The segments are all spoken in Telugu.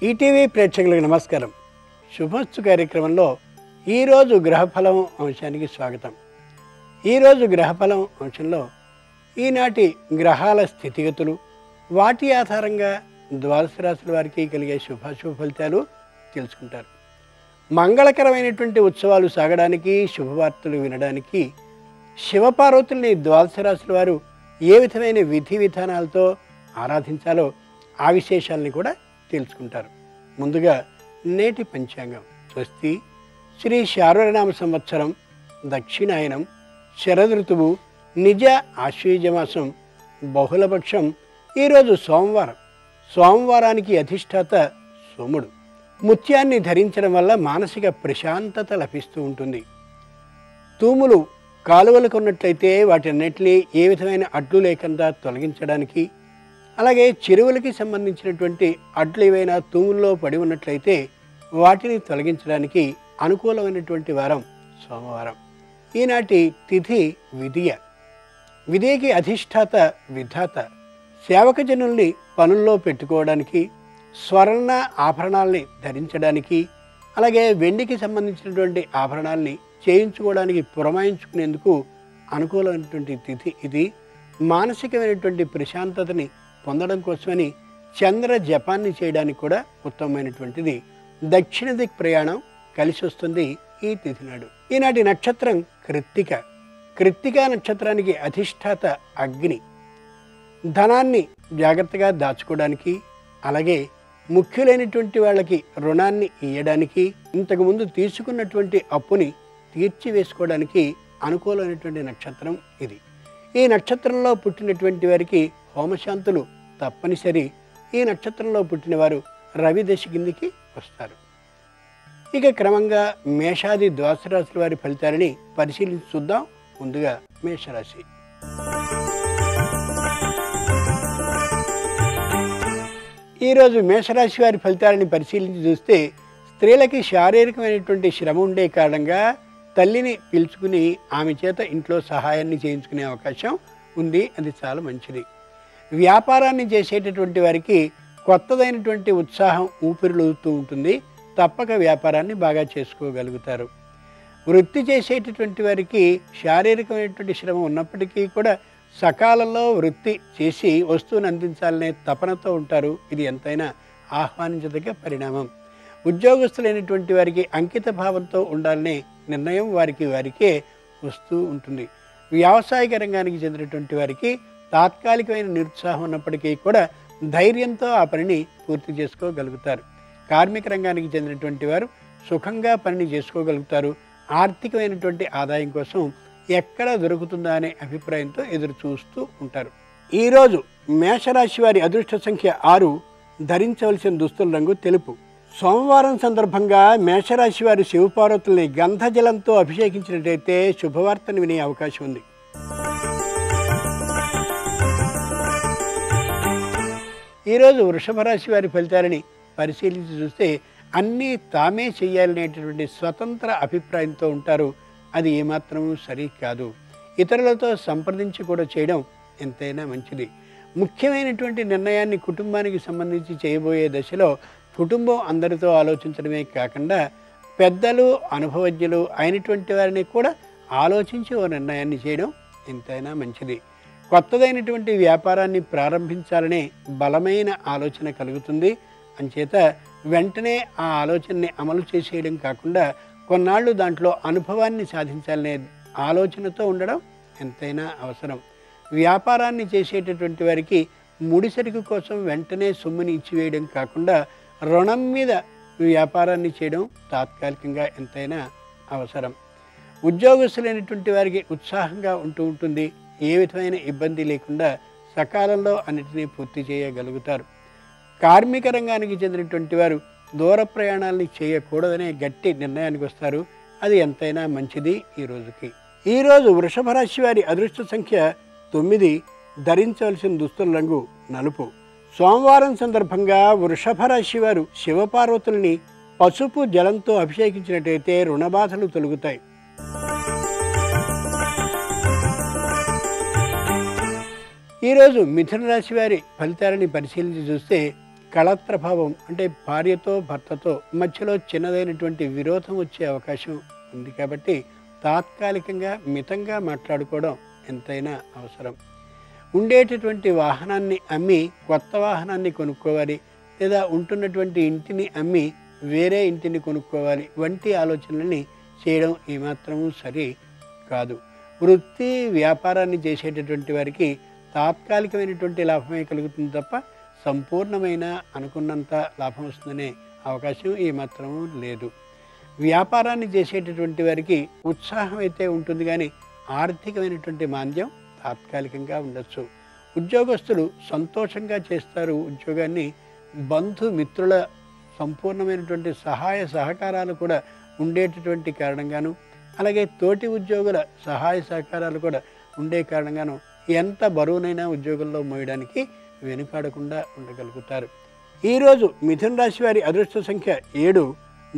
ఈటీవీ ప్రేక్షకులకు నమస్కారం. శుభోస్తు కార్యక్రమంలో ఈరోజు గ్రహఫలం అంశానికి స్వాగతం. ఈరోజు గ్రహఫలం అంశంలో ఈనాటి గ్రహాల స్థితిగతులు, వాటి ఆధారంగా ద్వాదశ రాశుల వారికి కలిగే శుభాశుభ ఫలితాలు తెలుసుకుంటారు. మంగళకరమైనటువంటి ఉత్సవాలు సాగడానికి, శుభవార్తలు వినడానికి శివపార్వతుల్ని ద్వాదశ రాశుల వారు ఏ విధమైన విధి విధానాలతో ఆరాధించాలో ఆ విశేషాలని కూడా తెలుసుకుంటారు. ముందుగా నేటి పంచాంగం. స్వస్తి శ్రీ శార్వరనామ సంవత్సరం, దక్షిణాయనం, శరదృతువు, నిజ ఆశ్వయుజమాసం, బహుళపక్షం. ఈరోజు సోమవారం. సోమవారానికి అధిష్టాత సోముడు. ముత్యాన్ని ధరించడం వల్ల మానసిక ప్రశాంతత లభిస్తూ ఉంటుంది. తూములు కాలువలకు ఉన్నట్లయితే వాటన్నిటినీ ఏ విధమైన అడ్డు లేకుండా తొలగించడానికి, అలాగే చెరువులకి సంబంధించినటువంటి అడ్లు ఏవైనా తూముల్లో పడి ఉన్నట్లయితే వాటిని తొలగించడానికి అనుకూలమైనటువంటి వారం సోమవారం. ఈనాటి తిథి విదియ. విదియకి అధిష్టాత విధాత. సేవకజనుల్ని పనుల్లో పెట్టుకోవడానికి, స్వర్ణ ఆభరణాలని ధరించడానికి, అలాగే వెండికి సంబంధించినటువంటి ఆభరణాలని చేయించుకోవడానికి పురమాయించుకునేందుకు అనుకూలమైనటువంటి తిథి ఇది. మానసికమైనటువంటి ప్రశాంతతని పొందడం కోసమని చంద్ర జపాన్ని చేయడానికి కూడా ఉత్తమమైనటువంటిది. దక్షిణ దిక్ ప్రయాణం కలిసి వస్తుంది ఈ తిథి నాడు. ఈనాటి నక్షత్రం కృత్తిక. కృత్తికా నక్షత్రానికి అధిష్టాత అగ్ని. ధనాన్ని జాగ్రత్తగా దాచుకోవడానికి, అలాగే ముఖ్యులైనటువంటి వాళ్ళకి రుణాన్ని ఇయ్యడానికి, ఇంతకుముందు తీసుకున్నటువంటి అప్పుని తీర్చివేసుకోవడానికి అనుకూలమైనటువంటి నక్షత్రం ఇది. ఈ నక్షత్రంలో పుట్టినటువంటి వారికి హోమశాంతులు తప్పనిసరి. ఈ నక్షత్రంలో పుట్టినవారు రవి దశ కిందికి వస్తారు. ఇక క్రమంగా మేషాది ద్వాదశ రాశుల వారి ఫలితాలని పరిశీలించి చూద్దాం. ముందుగా మేషరాశి. ఈరోజు మేషరాశి వారి ఫలితాలని పరిశీలించి చూస్తే స్త్రీలకి శారీరకమైనటువంటి శ్రమ ఉండే కారణంగా తల్లిని పిలుచుకుని ఆమె చేత ఇంట్లో సహాయాన్ని చేయించుకునే అవకాశం ఉంది. అది చాలా మంచిది. వ్యాపారాన్ని చేసేటటువంటి వారికి కొత్తదైనటువంటి ఉత్సాహం ఊపిరిలూతూ ఉంటుంది. తప్పక వ్యాపారాన్ని బాగా చేసుకోగలుగుతారు. వృత్తి చేసేటటువంటి వారికి శారీరకమైనటువంటి శ్రమ ఉన్నప్పటికీ కూడా సకాలంలో వృత్తి చేసి వస్తువుని అందించాలనే తపనతో ఉంటారు. ఇది ఎంతైనా ఆహ్వానించదగ్గ పరిణామం. ఉద్యోగస్తులైనటువంటి వారికి అంకిత భావంతో ఉండాలనే నిర్ణయం వారికే వస్తూ ఉంటుంది. వ్యావసాయిక రంగానికి చెందినటువంటి వారికి తాత్కాలికమైన నిరుత్సాహం ఉన్నప్పటికీ కూడా ధైర్యంతో ఆ పనిని పూర్తి చేసుకోగలుగుతారు. కార్మిక రంగానికి చెందినటువంటి వారు సుఖంగా పనిని చేసుకోగలుగుతారు. ఆర్థికమైనటువంటి ఆదాయం కోసం ఎక్కడ దొరుకుతుందా అనే అభిప్రాయంతో ఎదురు చూస్తూ ఉంటారు. ఈరోజు మేషరాశి వారి అదృష్ట సంఖ్య 6. ధరించవలసిన దుస్తుల రంగు తెలుపు. సోమవారం సందర్భంగా మేషరాశి వారి శివపార్వతుల్ని గంధజలంతో అభిషేకించినట్లయితే శుభవార్తను వినే అవకాశం ఉంది. ఈరోజు వృషభ రాశి వారి ఫలితాలని పరిశీలించి చూస్తే అన్నీ తామే చెయ్యాలనేటటువంటి స్వతంత్ర అభిప్రాయంతో ఉంటారు. అది ఏమాత్రమూ సరి కాదు. ఇతరులతో సంప్రదించి కూడా చేయడం ఎంతైనా మంచిది. ముఖ్యమైనటువంటి నిర్ణయాన్ని కుటుంబానికి సంబంధించి చేయబోయే దశలో కుటుంబం అందరితో ఆలోచించడమే కాకుండా పెద్దలు, అనుభవజ్ఞులు అయినటువంటి వారిని కూడా ఆలోచించి ఓ నిర్ణయాన్ని చేయడం ఎంతైనా మంచిది. కొత్తదైనటువంటి వ్యాపారాన్ని ప్రారంభించాలనే బలమైన ఆలోచన కలుగుతుంది. అంచేత వెంటనే ఆ ఆలోచనని అమలు చేసేయడం కాకుండా కొన్నాళ్ళు దాంట్లో అనుభవాన్ని సాధించాలనే ఆలోచనతో ఉండడం ఎంతైనా అవసరం. వ్యాపారాన్ని చేసేటటువంటి వారికి ముడిసరుకు కోసం వెంటనే సొమ్ముని ఇచ్చివేయడం కాకుండా రుణం మీద వ్యాపారాన్ని చేయడం తాత్కాలికంగా ఎంతైనా అవసరం. ఉద్యోగస్తులైనటువంటి వారికి ఉత్సాహంగా ఉంటూ ఉంటుంది. ఏ విధమైన ఇబ్బంది లేకుండా సకాలంలో అన్నిటినీ పూర్తి చేయగలుగుతారు. కార్మిక రంగానికి చెందినటువంటి వారు దూర ప్రయాణాలని చేయకూడదనే గట్టి నిర్ణయానికి వస్తారు. అది ఎంతైనా మంచిది ఈ రోజుకి. ఈరోజు వృషభ రాశి వారి అదృష్ట సంఖ్య 9. ధరించవలసిన దుస్తుల రంగు నలుపు. సోమవారం సందర్భంగా వృషభ రాశి వారు శివపార్వతుల్ని పసుపు జలంతో అభిషేకించినట్లయితే రుణబాధలు తొలగుతాయి. ఈరోజు మిథున రాశి వారి ఫలితాలని పరిశీలించి చూస్తే కళత్రభావం అంటే భార్యతో భర్తతో మధ్యలో చిన్నదైనటువంటి విరోధం వచ్చే అవకాశం ఉంది. కాబట్టి తాత్కాలికంగా మితంగా మాట్లాడుకోవడం ఎంతైనా అవసరం. ఉండేటటువంటి వాహనాన్ని అమ్మి కొత్త వాహనాన్ని కొనుక్కోవాలి, లేదా ఉంటున్నటువంటి ఇంటిని అమ్మి వేరే ఇంటిని కొనుక్కోవాలి వంటి ఆలోచనల్ని చేయడం ఏమాత్రమూ సరి కాదు. వృత్తి వ్యాపారాన్ని చేసేటటువంటి వారికి తాత్కాలికమైనటువంటి లాభమే కలుగుతుంది తప్ప సంపూర్ణమైన అనుకున్నంత లాభం వస్తుందనే అవకాశం ఏమాత్రమూ లేదు. వ్యాపారాన్ని చేసేటటువంటి వారికి ఉత్సాహం అయితే ఉంటుంది, కానీ ఆర్థికమైనటువంటి మాంద్యం తాత్కాలికంగా ఉండొచ్చు. ఉద్యోగస్తులు సంతోషంగా చేస్తారు ఉద్యోగాన్ని. బంధుమిత్రుల సంపూర్ణమైనటువంటి సహాయ సహకారాలు కూడా ఉండేటటువంటి కారణంగాను, అలాగే తోటి ఉద్యోగుల సహాయ సహకారాలు కూడా ఉండే కారణంగాను ఎంత బరువునైనా ఉద్యోగంలో మోయడానికి వెనుకాడకుండా ఉండగలుగుతారు. ఈరోజు మిథున రాశి వారి అదృష్ట సంఖ్య 7.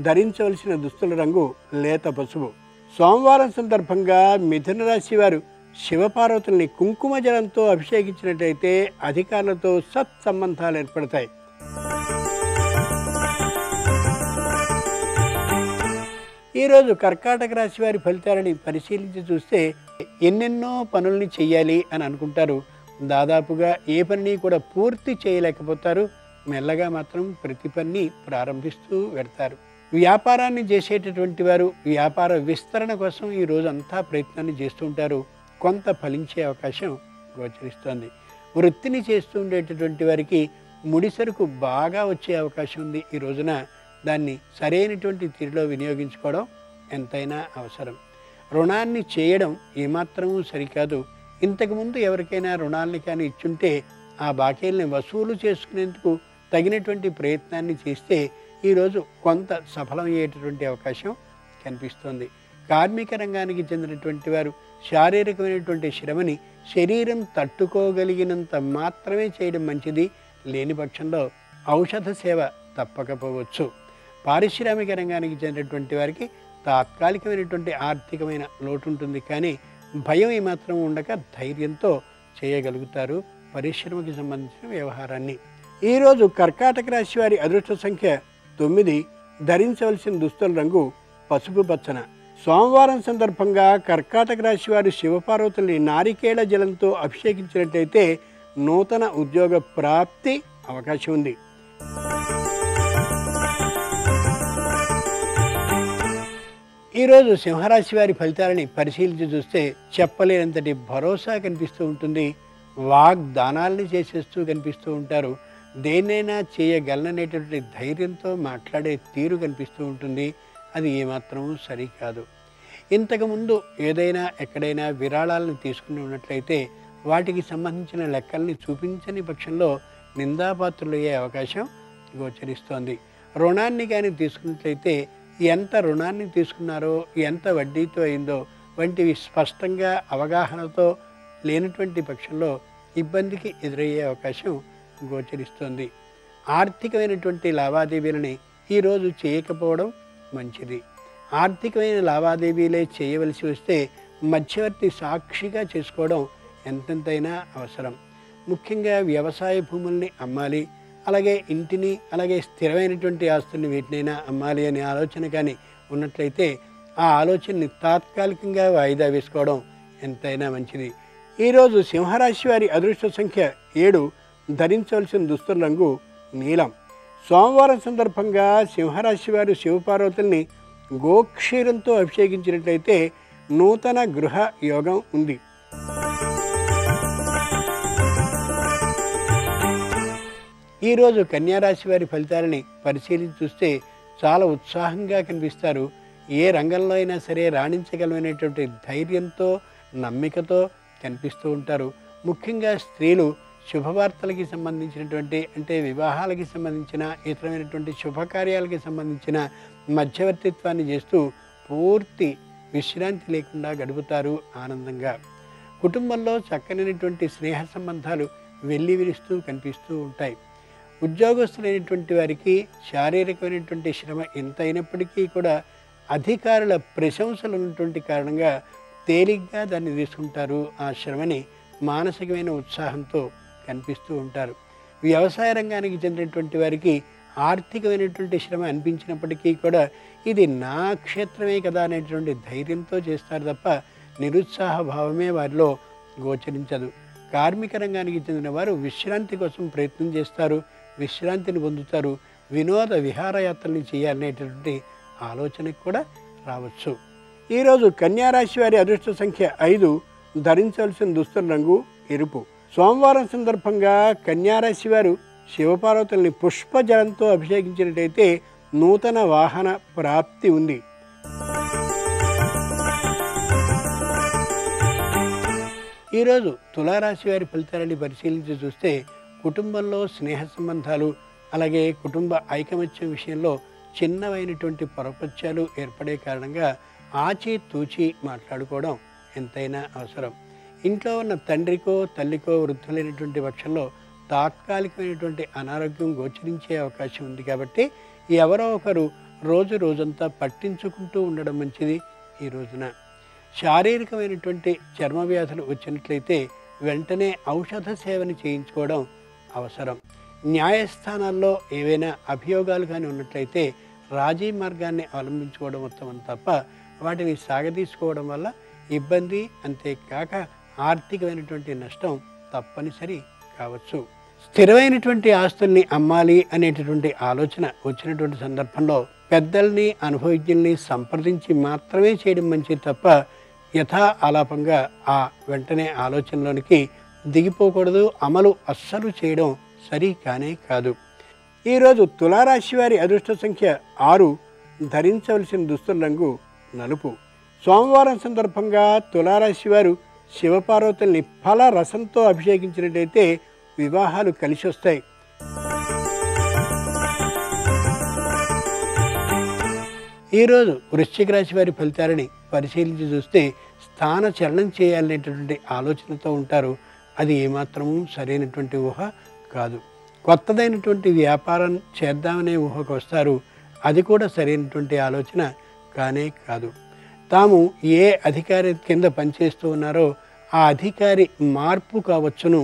ధరించవలసిన దుస్తుల రంగు లేత పసుపు. సోమవారం సందర్భంగా మిథున రాశి వారు శివపార్వతుల్ని కుంకుమ జలంతో అభిషేకించినట్లయితే అధికారులతో సత్సంబంధాలు ఏర్పడతాయి. ఈరోజు కర్కాటక రాశి వారి ఫలితాలని పరిశీలించి చూస్తే ఎన్నెన్నో పనుల్ని చెయ్యాలి అని అనుకుంటారు. దాదాపుగా ఏ పనిని కూడా పూర్తి చేయలేకపోతారు. మెల్లగా మాత్రం ప్రతి పని ప్రారంభిస్తూ వెడతారు. వ్యాపారాన్ని చేసేటటువంటి వారు వ్యాపార విస్తరణ కోసం ఈ రోజు అంతా ప్రయత్నాన్ని చేస్తూ ఉంటారు. కొంత ఫలించే అవకాశం గోచరిస్తోంది. వృత్తిని చేస్తూ ఉండేటటువంటి వారికి ముడిసరుకు బాగా వచ్చే అవకాశం ఉంది. ఈ రోజున దాన్ని సరైనటువంటి తీరులో వినియోగించుకోవడం ఎంతైనా అవసరం. రుణాన్ని చేయడం ఏమాత్రమూ సరికాదు. ఇంతకుముందు ఎవరికైనా రుణాలని కానీ ఇచ్చుంటే ఆ బాకీల్ని వసూలు చేసుకునేందుకు తగినటువంటి ప్రయత్నాన్ని చేస్తే ఈరోజు కొంత సఫలమయ్యేటటువంటి అవకాశం కనిపిస్తోంది. కార్మిక రంగానికి చెందినటువంటి వారు శారీరకమైనటువంటి శ్రమని శరీరం తట్టుకోగలిగినంత మాత్రమే చేయడం మంచిది. లేని పక్షంలో ఔషధ సేవ తప్పకపోవచ్చు. పారిశ్రామిక రంగానికి చెందినటువంటి వారికి తాత్కాలికమైనటువంటి ఆర్థికమైన లోటు ఉంటుంది, కానీ భయం ఏమాత్రం ఉండక ధైర్యంతో చేయగలుగుతారు పరిశ్రమకి సంబంధించిన వ్యవహారాన్ని. ఈరోజు కర్కాటక రాశి వారి అదృష్ట సంఖ్య 9. ధరించవలసిన దుస్తుల రంగు పసుపు పచ్చన. సోమవారం సందర్భంగా కర్కాటక రాశి వారు శివపార్వతుల్ని నారికేళ జలంతో అభిషేకించినట్లయితే నూతన ఉద్యోగ ప్రాప్తి అవకాశం ఉంది. ఈరోజు సింహరాశి వారి ఫలితాలని పరిశీలించి చూస్తే చెప్పలేనంతటి భరోసా కనిపిస్తూ ఉంటుంది. వాగ్దానాల్ని చేసేస్తూ కనిపిస్తూ ఉంటారు. దేన్నైనా చేయగలననేటువంటి ధైర్యంతో మాట్లాడే తీరు కనిపిస్తూ ఉంటుంది. అది ఏమాత్రమూ సరికాదు. ఇంతకుముందు ఏదైనా ఎక్కడైనా విరాళాలను తీసుకుని ఉన్నట్లయితే వాటికి సంబంధించిన లెక్కల్ని చూపించని పక్షంలో నిందాపాత్రులయ్యే అవకాశం గోచరిస్తోంది. రుణాన్ని కానీ తీసుకున్నట్లయితే ఎంత రుణాన్ని తీసుకున్నారో, ఎంత వడ్డీతో అయిందో వంటివి స్పష్టంగా అవగాహనతో లేనటువంటి పక్షంలో ఇబ్బందికి ఎదురయ్యే అవకాశం గోచరిస్తోంది. ఆర్థికమైనటువంటి లావాదేవీలని ఈరోజు చేయకపోవడం మంచిది. ఆర్థికమైన లావాదేవీలే చేయవలసి వస్తే మధ్యవర్తి సాక్షిగా చేసుకోవడం ఎంతెంతైనా అవసరం. ముఖ్యంగా వ్యవసాయ భూముల్ని అమ్మాలి, అలాగే ఇంటిని, అలాగే స్థిరమైనటువంటి ఆస్తుల్ని వీటినైనా అమ్మాలి అనే ఆలోచన కానీ ఉన్నట్లయితే ఆ ఆలోచనని తాత్కాలికంగా వాయిదా వేసుకోవడం ఎంతైనా మంచిది. ఈరోజు సింహరాశి వారి అదృష్ట సంఖ్య 7. ధరించవలసిన దుస్తుల రంగు నీలం. సోమవారం సందర్భంగా సింహరాశి వారు శివపార్వతుల్ని గోక్షీరంతో అభిషేకించినట్లయితే నూతన గృహ యోగం ఉంది. ఈరోజు కన్యారాశి వారి ఫలితాలని పరిశీలించి చూస్తే చాలా ఉత్సాహంగా కనిపిస్తారు. ఏ రంగంలో అయినా సరే రాణించగలమైనటువంటి ధైర్యంతో నమ్మికతో కనిపిస్తూ ఉంటారు. ముఖ్యంగా స్త్రీలు శుభవార్తలకి సంబంధించినటువంటి అంటే వివాహాలకి సంబంధించిన ఇతరమైనటువంటి శుభకార్యాలకి సంబంధించిన మధ్యవర్తిత్వాన్ని చేస్తూ పూర్తి విశ్రాంతి లేకుండా గడుపుతారు ఆనందంగా. కుటుంబంలో చక్కనైనటువంటి స్నేహ సంబంధాలు వెల్లివిరుస్తూ కనిపిస్తూ ఉంటాయి. ఉద్యోగస్తులైనటువంటి వారికి శారీరకమైనటువంటి శ్రమ ఎంత అయినప్పటికీ కూడా అధికారుల ప్రశంసలు ఉన్నటువంటి కారణంగా తేలిగ్గా దాన్ని తీసుకుంటారు. ఆ శ్రమని మానసికమైన ఉత్సాహంతో కనిపిస్తూ ఉంటారు. వ్యవసాయ రంగానికి చెందినటువంటి వారికి ఆర్థికమైనటువంటి శ్రమ అనిపించినప్పటికీ కూడా ఇది నా క్షేత్రమే కదా అనేటువంటి ధైర్యంతో చేస్తారు తప్ప నిరుత్సాహ భావమే వారిలో గోచరించదు. కార్మిక రంగానికి చెందిన వారు విశ్రాంతి కోసం ప్రయత్నం చేస్తారు, విశ్రాంతిని పొందుతారు, వినోద విహారయాత్రల్ని చేయాలనేటటువంటి ఆలోచనకు కూడా రావచ్చు. ఈరోజు కన్యారాశి వారి అదృష్ట సంఖ్య 5, ధరించవలసిన దుస్తుల రంగు ఎరుపు. సోమవారం సందర్భంగా కన్యారాశి వారు శివపార్వతుల్ని పుష్పజలంతో అభిషేకించినట్టయితే నూతన వాహన ప్రాప్తి ఉంది. ఈరోజు తులారాశి వారి ఫలితాలని పరిశీలించి చూస్తే కుటుంబంలో స్నేహ సంబంధాలు, అలాగే కుటుంబ ఐకమత్యం విషయంలో చిన్నవైనటువంటి పొరపత్యాలు ఏర్పడే కారణంగా ఆచితూచి మాట్లాడుకోవడం ఎంతైనా అవసరం. ఇంట్లో ఉన్న తండ్రికో తల్లికో వృద్ధులైనటువంటి పక్షంలో తాత్కాలికమైనటువంటి అనారోగ్యం గోచరించే అవకాశం ఉంది. కాబట్టి ఎవరో ఒకరు రోజంతా పట్టించుకుంటూ ఉండడం మంచిది. ఈ రోజున శారీరకమైనటువంటి చర్మ వ్యాధులు వచ్చినట్లయితే వెంటనే ఔషధ సేవని చేయించుకోవడం అవసరం. న్యాయస్థానాల్లో ఏవైనా అభియోగాలు కానీ ఉన్నట్లయితే రాజీ మార్గాన్ని అవలంబించుకోవడం ఉత్తమం తప్ప వాటిని సాగదీసుకోవడం వల్ల ఇబ్బంది, అంతేకాక ఆర్థికమైనటువంటి నష్టం తప్పనిసరి కావచ్చు. స్థిరమైనటువంటి ఆస్తుల్ని అమ్మాలి అనేటటువంటి ఆలోచన వచ్చినటువంటి సందర్భంలో పెద్దల్ని, అనుభవజ్ఞుల్ని సంప్రదించి మాత్రమే చేయడం మంచిది తప్ప యథా ఆలాపంగా ఆ వెంటనే ఆలోచనలోనికి దిగిపోకూడదు. అమలు అస్సలు చేయడం సరి కానే కాదు. ఈరోజు తులారాశి వారి అదృష్ట సంఖ్య 6, ధరించవలసిన దుస్తుల రంగు నలుపు. సోమవారం సందర్భంగా తులారాశి వారు శివపార్వతుల్ని ఫల రసంతో అభిషేకించినట్టయితే వివాహాలు కలిసి వస్తాయి. ఈరోజు వృశ్చిక రాశి వారి ఫలితాలని పరిశీలించి చూస్తే స్థాన చలనం చేయాలనేటటువంటి ఆలోచనతో ఉంటారు. అది ఏమాత్రము సరైనటువంటి ఊహ కాదు. కొత్తదైనటువంటి వ్యాపారం చేద్దామనే ఊహకు వస్తారు. అది కూడా సరైనటువంటి ఆలోచన కానే కాదు. తాము ఏ అధికారి కింద పనిచేస్తూ ఉన్నారో ఆ అధికారి మార్పు కావచ్చును.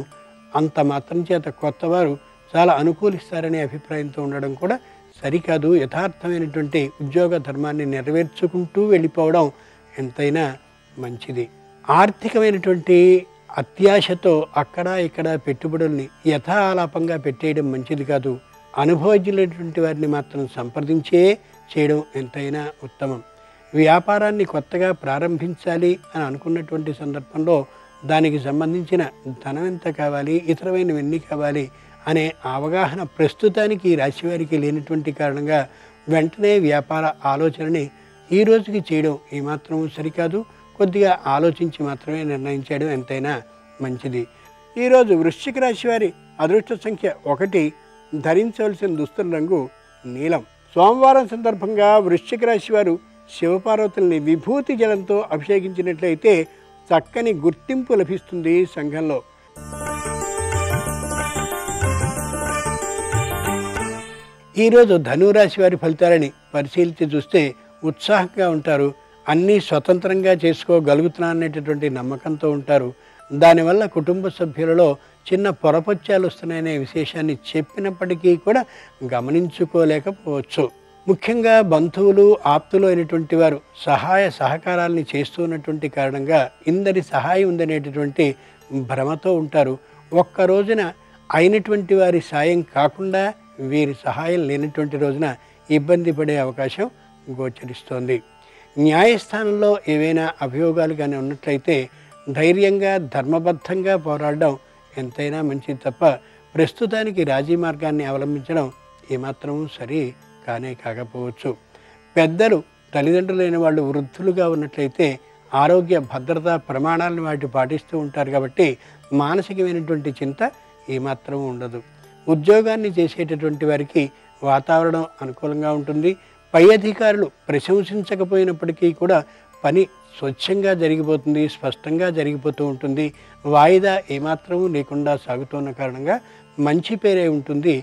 అంత మాత్రం చేత కొత్తవారు చాలా అనుకూలిస్తారనే అభిప్రాయంతో ఉండడం కూడా సరికాదు. యథార్థమైనటువంటి ఉద్యోగ ధర్మాన్ని నెరవేర్చుకుంటూ వెళ్ళిపోవడం ఎంతైనా మంచిది. ఆర్థికమైనటువంటి అత్యాశతో అక్కడ ఇక్కడ పెట్టుబడుల్ని యథా ఆలాపంగా పెట్టేయడం మంచిది కాదు. అనుభవజ్ఞులైనటువంటి వారిని మాత్రం సంప్రదించే చేయడం ఎంతైనా ఉత్తమం. వ్యాపారాన్ని కొత్తగా ప్రారంభించాలి అని అనుకున్నటువంటి సందర్భంలో దానికి సంబంధించిన ధనం ఎంత కావాలి, ఇతరమైనవన్నీ కావాలి అనే అవగాహన ప్రస్తుతానికి ఈ రాశివారికి లేనటువంటి కారణంగా వెంటనే వ్యాపార ఆలోచనని ఈ రోజుకి చేయడం ఏమాత్రం సరికాదు. కొద్దిగా ఆలోచించి మాత్రమే నిర్ణయించడం ఎంతైనా మంచిది. ఈరోజు వృశ్చిక రాశి వారి అదృష్ట సంఖ్య 1, ధరించవలసిన దుస్తుల రంగు నీలం. సోమవారం సందర్భంగా వృశ్చిక రాశి వారు శివపార్వతుల్ని విభూతి జలంతో అభిషేకించినట్లయితే చక్కని గుర్తింపు లభిస్తుంది సంఘంలో. ఈరోజు ధనురాశి వారి ఫలితాలని పరిశీలించి చూస్తే ఉత్సాహంగా ఉంటారు. అన్నీ స్వతంత్రంగా చేసుకోగలుగుతున్నాననేటటువంటి నమ్మకంతో ఉంటారు. దానివల్ల కుటుంబ సభ్యులలో చిన్న పొరపత్యాలు వస్తున్నాయనే విశేషాన్ని చెప్పినప్పటికీ కూడా గమనించుకోలేకపోవచ్చు. ముఖ్యంగా బంధువులు, ఆప్తులు అయినటువంటి వారు సహాయ సహకారాలని చేస్తున్నటువంటి కారణంగా ఇందరి సహాయం ఉందనేటటువంటి భ్రమతో ఉంటారు. ఒక్క రోజున అయినటువంటి వారి సాయం కాకుండా వీరి సహాయం లేనటువంటి రోజున ఇబ్బంది పడే అవకాశం గోచరిస్తోంది. న్యాయస్థానంలో ఏవైనా అభియోగాలు కానీ ఉన్నట్లయితే ధైర్యంగా ధర్మబద్ధంగా పోరాడడం ఎంతైనా మంచిది తప్ప ప్రస్తుతానికి రాజీ మార్గాన్ని అవలంబించడం ఏమాత్రం సరి కానే కాకపోవచ్చు. పెద్దలు, తల్లిదండ్రులైన వాళ్ళు వృద్ధులుగా ఉన్నట్లయితే ఆరోగ్య భద్రతా ప్రమాణాలను వాటి పాటిస్తూ ఉంటారు. కాబట్టి మానసికమైనటువంటి చింత ఏమాత్రం ఉండదు. ఉద్యోగాన్ని చేసేటటువంటి వారికి వాతావరణం అనుకూలంగా ఉంటుంది. పై అధికారులు ప్రశంసించకపోయినప్పటికీ కూడా పని స్వచ్ఛంగా జరిగిపోతుంది, స్పష్టంగా జరిగిపోతూ ఉంటుంది. వాయిదా ఏమాత్రము లేకుండా సాగుతున్న కారణంగా మంచి పేరే ఉంటుంది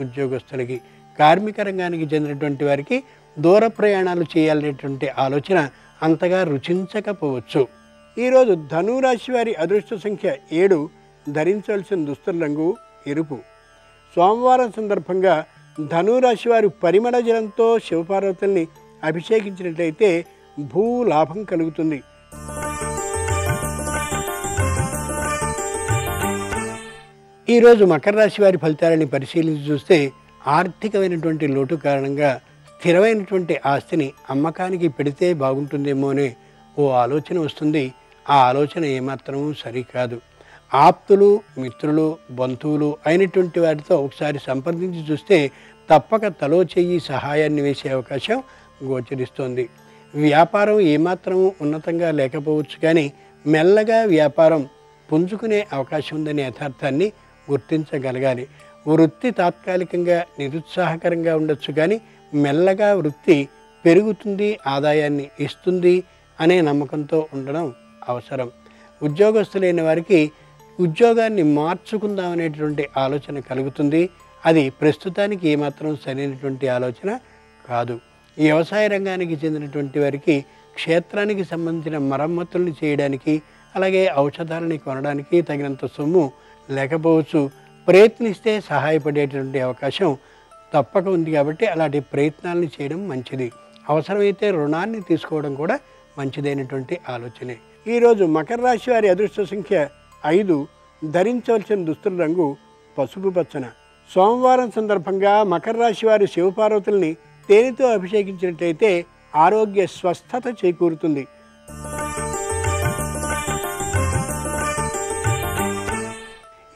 ఉద్యోగస్తులకి. కార్మిక రంగానికి చెందినటువంటి వారికి దూర ప్రయాణాలు చేయాలనేటువంటి ఆలోచన అంతగా రుచించకపోవచ్చు. ఈరోజు ధనురాశి వారి అదృష్ట సంఖ్య 7, ధరించవలసిన దుస్తుల రంగు ఎరుపు. సోమవారం సందర్భంగా ధనురాశి వారు పరిమళ జలంతో శివపార్వతుల్ని అభిషేకించినట్లయితే భూ లాభం కలుగుతుంది. ఈరోజు మకర రాశి వారి ఫలితాలని పరిశీలించి చూస్తే ఆర్థికమైనటువంటి లోటు కారణంగా స్థిరమైనటువంటి ఆస్తిని అమ్మకానికి పెడితే బాగుంటుందేమో అనే ఓ ఆలోచన వస్తుంది. ఆ ఆలోచన ఏమాత్రమూ సరికాదు. ఆప్తులు, మిత్రులు, బంధువులు అయినటువంటి వారితో ఒకసారి సంప్రదించి చూస్తే తప్పక తలో చెయ్యి సహాయాన్ని వేసే అవకాశం గోచరిస్తోంది. వ్యాపారం ఏమాత్రం ఉన్నతంగా లేకపోవచ్చు, కానీ మెల్లగా వ్యాపారం పుంజుకునే అవకాశం ఉందనే యథార్థాన్ని గుర్తించగలగాలి. వృత్తి తాత్కాలికంగా నిరుత్సాహకరంగా ఉండొచ్చు, కానీ మెల్లగా వృత్తి పెరుగుతుంది, ఆదాయాన్ని ఇస్తుంది అనే నమ్మకంతో ఉండడం అవసరం. ఉద్యోగస్తులైన వారికి ఉద్యోగాన్ని మార్చుకుందామనేటువంటి ఆలోచన కలుగుతుంది. అది ప్రస్తుతానికి ఏమాత్రం సరైనటువంటి ఆలోచన కాదు. ఈ వ్యవసాయ రంగానికి చెందినటువంటి వారికి క్షేత్రానికి సంబంధించిన మరమ్మతుల్ని చేయడానికి, అలాగే ఔషధాలని కొనడానికి తగినంత సొమ్ము లేకపోవచ్చు. ప్రయత్నిస్తే సహాయపడేటువంటి అవకాశం తప్పక ఉంది కాబట్టి అలాంటి ప్రయత్నాలను చేయడం మంచిది. అవసరమైతే రుణాన్ని తీసుకోవడం కూడా మంచిదైనటువంటి ఆలోచనే. ఈరోజు మకర రాశి వారి అదృష్ట సంఖ్య 5. ధరించవలసిన దుస్తుల రంగు పసుపు పచ్చన. సోమవారం సందర్భంగా మకర రాశి వారి శివపార్వతుల్ని తేనెతో అభిషేకించినట్లయితే ఆరోగ్య స్వస్థత చేకూరుతుంది.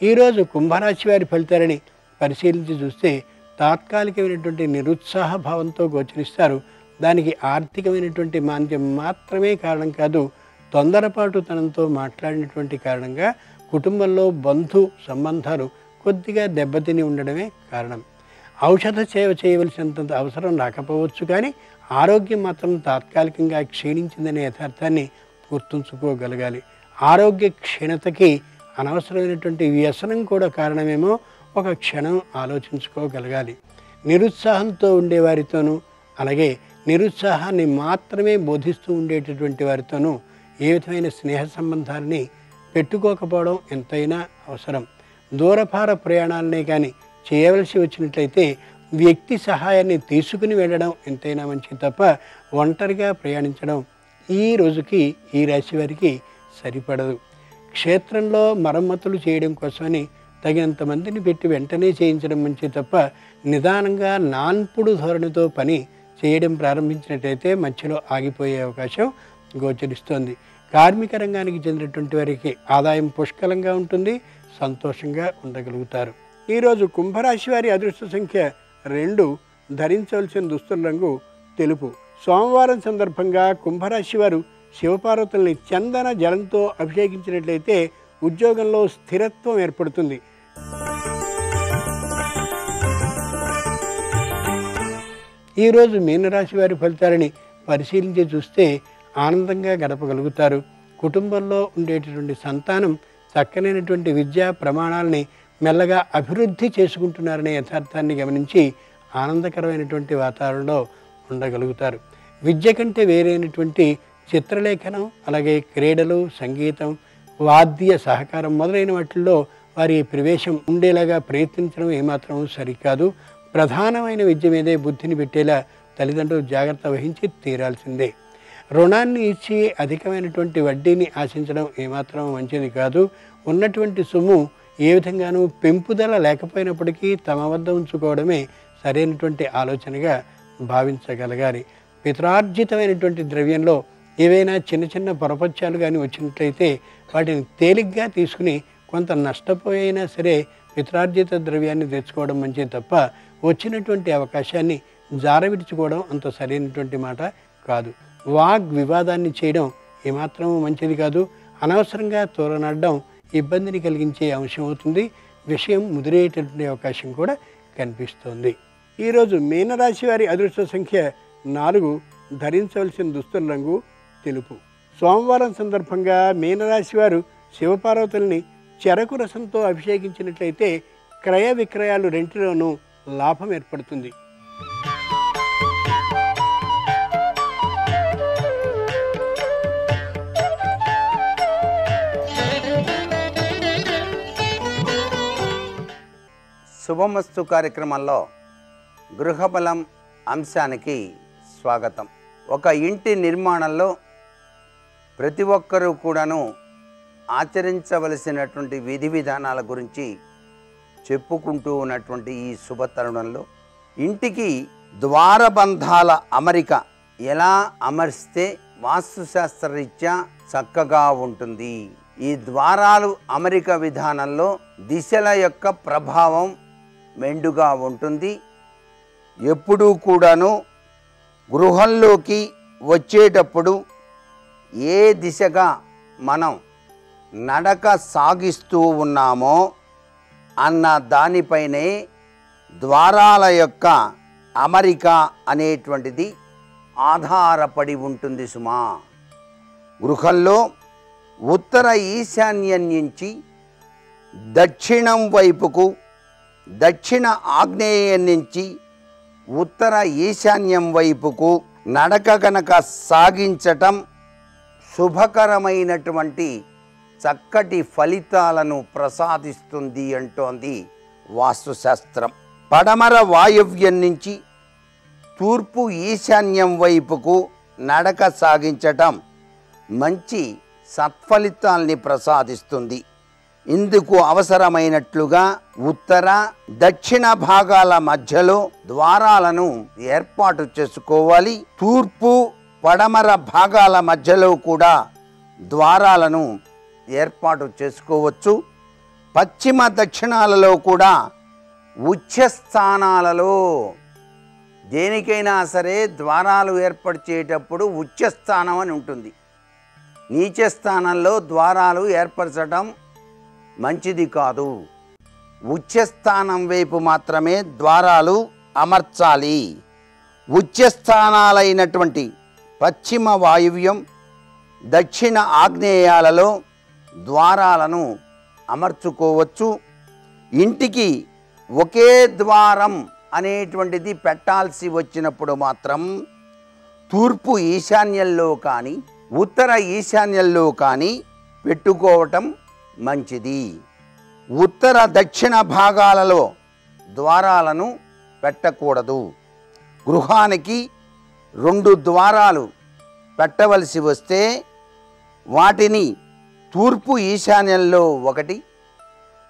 ఈరోజు కుంభరాశి వారి ఫలితాలని పరిశీలించి చూస్తే తాత్కాలికమైనటువంటి నిరుత్సాహ భావంతో గోచరిస్తారు. దానికి ఆర్థికమైనటువంటి మాంద్యం మాత్రమే కారణం కాదు, తొందరపాటుతనంతో మాట్లాడినటువంటి కారణంగా కుటుంబంలో బంధు సంబంధాలు కొద్దిగా దెబ్బతిని ఉండడమే కారణం. ఔషధ సేవ చేయవలసినంత అవసరం రాకపోవచ్చు, కానీ ఆరోగ్యం మాత్రం తాత్కాలికంగా క్షీణించిందనే యథార్థాన్ని గుర్తుంచుకోగలగాలి. ఆరోగ్య క్షీణతకి అనవసరమైనటువంటి వ్యసనం కూడా కారణమేమో ఒక క్షణం ఆలోచించుకోగలగాలి. నిరుత్సాహంతో ఉండేవారితోనూ, అలాగే నిరుత్సాహాన్ని మాత్రమే బోధిస్తూ ఉండేటటువంటి వారితోనూ ఏ విధమైన స్నేహ సంబంధాలని పెట్టుకోకపోవడం ఎంతైనా అవసరం. దూరభార ప్రయాణాలనే కానీ చేయవలసి వచ్చినట్లయితే వ్యక్తి సహాయాన్ని తీసుకుని వెళ్ళడం ఎంతైనా మంచిది తప్ప ఒంటరిగా ప్రయాణించడం ఈ రోజుకి ఈ రాశి వారికి సరిపడదు. క్షేత్రంలో మరమ్మతులు చేయడం కోసమని తగినంత మందిని పెట్టి వెంటనే చేయించడం మంచిది తప్ప నిదానంగా నాన్పుడు ధోరణితో పని చేయడం ప్రారంభించినట్లయితే మధ్యలో ఆగిపోయే అవకాశం గోచరిస్తోంది. కార్మిక రంగానికి చెందినటువంటి వారికి ఆదాయం పుష్కలంగా ఉంటుంది, సంతోషంగా ఉండగలుగుతారు. ఈరోజు కుంభరాశి వారి అదృష్ట సంఖ్య 2. ధరించవలసిన దుస్తుల రంగు తెలుపు. సోమవారం సందర్భంగా కుంభరాశి వారు శివపార్వతుల్ని చందన జలంతో అభిషేకించినట్లయితే ఉద్యోగంలో స్థిరత్వం ఏర్పడుతుంది. ఈరోజు మీనరాశి వారి ఫలితాలని పరిశీలించి చూస్తే ఆనందంగా గడపగలుగుతారు. కుటుంబంలో ఉండేటటువంటి సంతానం చక్కనైనటువంటి విద్యా ప్రమాణాలని మెల్లగా అభివృద్ధి చేసుకుంటున్నారనే యథార్థాన్ని గమనించి ఆనందకరమైనటువంటి వాతావరణంలో ఉండగలుగుతారు. విద్య కంటే వేరైనటువంటి చిత్రలేఖనం, అలాగే క్రీడలు, సంగీతం, వాద్య సహకారం మొదలైన వాటిల్లో వారి ప్రవేశం ఉండేలాగా ప్రయత్నించడం ఏమాత్రం సరికాదు. ప్రధానమైన విద్య మీదే బుద్ధిని పెట్టేలా తల్లిదండ్రులు జాగ్రత్త వహించి తీరాల్సిందే. రుణాన్ని ఇచ్చి అధికమైనటువంటి వడ్డీని ఆశించడం ఏమాత్రం మంచిది కాదు. ఉన్నటువంటి సొమ్ము ఏ విధంగానూ పెంపుదల లేకపోయినప్పటికీ తమ వద్ద ఉంచుకోవడమే సరైనటువంటి ఆలోచనగా భావించగలగాలి. పిత్రార్జితమైనటువంటి ద్రవ్యంలో ఏవైనా చిన్న చిన్న పొరపత్యాలు కానీ వచ్చినట్లయితే వాటిని తేలిగ్గా తీసుకుని కొంత నష్టపోయినా సరే పిత్రార్జిత ద్రవ్యాన్ని తెచ్చుకోవడం మంచిది తప్ప వచ్చినటువంటి అవకాశాన్ని జారవిడుచుకోవడం అంత సరైనటువంటి మాట కాదు. వాగ్ వివాదాన్ని చేయడం ఏమాత్రం మంచిది కాదు. అనవసరంగా తోలనాడడం ఇబ్బందిని కలిగించే అంశం అవుతుంది. విషయం ముదిరేటటువంటి అవకాశం కూడా కనిపిస్తోంది. ఈరోజు మీనరాశి వారి అదృష్ట సంఖ్య 4. ధరించవలసిన దుస్తుల రంగు తెలుపు. సోమవారం సందర్భంగా మీనరాశి వారు శివపార్వతుల్ని చెరకు రసంతో అభిషేకించినట్లయితే క్రయ విక్రయాలు రెంటిలోనూ లాభం ఏర్పడుతుంది. శుభమస్తు కార్యక్రమంలో గృహబలం అంశానికి స్వాగతం. ఒక ఇంటి నిర్మాణంలో ప్రతి ఒక్కరూ కూడాను ఆచరించవలసినటువంటి విధి విధానాల గురించి చెప్పుకుంటూ ఉన్నటువంటి ఈ శుభ తరుణంలో ఇంటికి ద్వారబంధాల అమరిక ఎలా అమర్స్తే వాస్తుశాస్త్రరీత్యా చక్కగా ఉంటుంది. ఈ ద్వారాలు అమరిక విధానంలో దిశల యొక్క ప్రభావం మెండుగా ఉంటుంది. ఎప్పుడూ కూడాను గృహంలోకి వచ్చేటప్పుడు ఏ దిశగా మనం నడక సాగిస్తూ ఉన్నామో అన్న దానిపైనే ద్వారాల యొక్క అమరిక అనేటువంటిది ఆధారపడి ఉంటుంది సుమా. గృహంలో ఉత్తర ఈశాన్యం నుంచి దక్షిణం వైపుకు, దక్షిణ ఆగ్నేయం నుంచి ఉత్తర ఈశాన్యం వైపుకు నడక గనక సాగించటం శుభకరమైనటువంటి చక్కటి ఫలితాలను ప్రసాదిస్తుంది అంటోంది వాస్తుశాస్త్రం. పడమర వాయవ్యం నుంచి తూర్పు ఈశాన్యం వైపుకు నడక సాగించటం మంచి సత్ఫలితాల్ని ప్రసాదిస్తుంది. ఇందుకు అవసరమైనట్లుగా ఉత్తర దక్షిణ భాగాల మధ్యలో ద్వారాలను ఏర్పాటు చేసుకోవాలి. తూర్పు పడమర భాగాల మధ్యలో కూడా ద్వారాలను ఏర్పాటు చేసుకోవచ్చు. పశ్చిమ దక్షిణాలలో కూడా ఉచ్చస్థానాలలో దేనికైనా సరే ద్వారాలు ఏర్పరిచేటప్పుడు ఉచ్చస్థానం అని ఉంటుంది. నీచ స్థానంలో ద్వారాలు ఏర్పరచడం మంచిది కాదు. ఉచ్చస్థానం వైపు మాత్రమే ద్వారాలు అమర్చాలి. ఉచ్చస్థానాలైనటువంటి పశ్చిమ వాయువ్యం, దక్షిణ ఆగ్నేయాలలో ద్వారాలను అమర్చుకోవచ్చు. ఇంటికి ఒకే ద్వారం అనేటువంటిది పెట్టాల్సి వచ్చినప్పుడు మాత్రం తూర్పు ఈశాన్యంలో కానీ ఉత్తర ఈశాన్యంలో కానీ పెట్టుకోవటం మంచిది. ఉత్తర దక్షిణ భాగాలలో ద్వారాలను పెట్టకూడదు. గృహానికి 2 ద్వారాలు పెట్టవలసి వస్తే వాటిని తూర్పు ఈశాన్యంలో ఒకటి,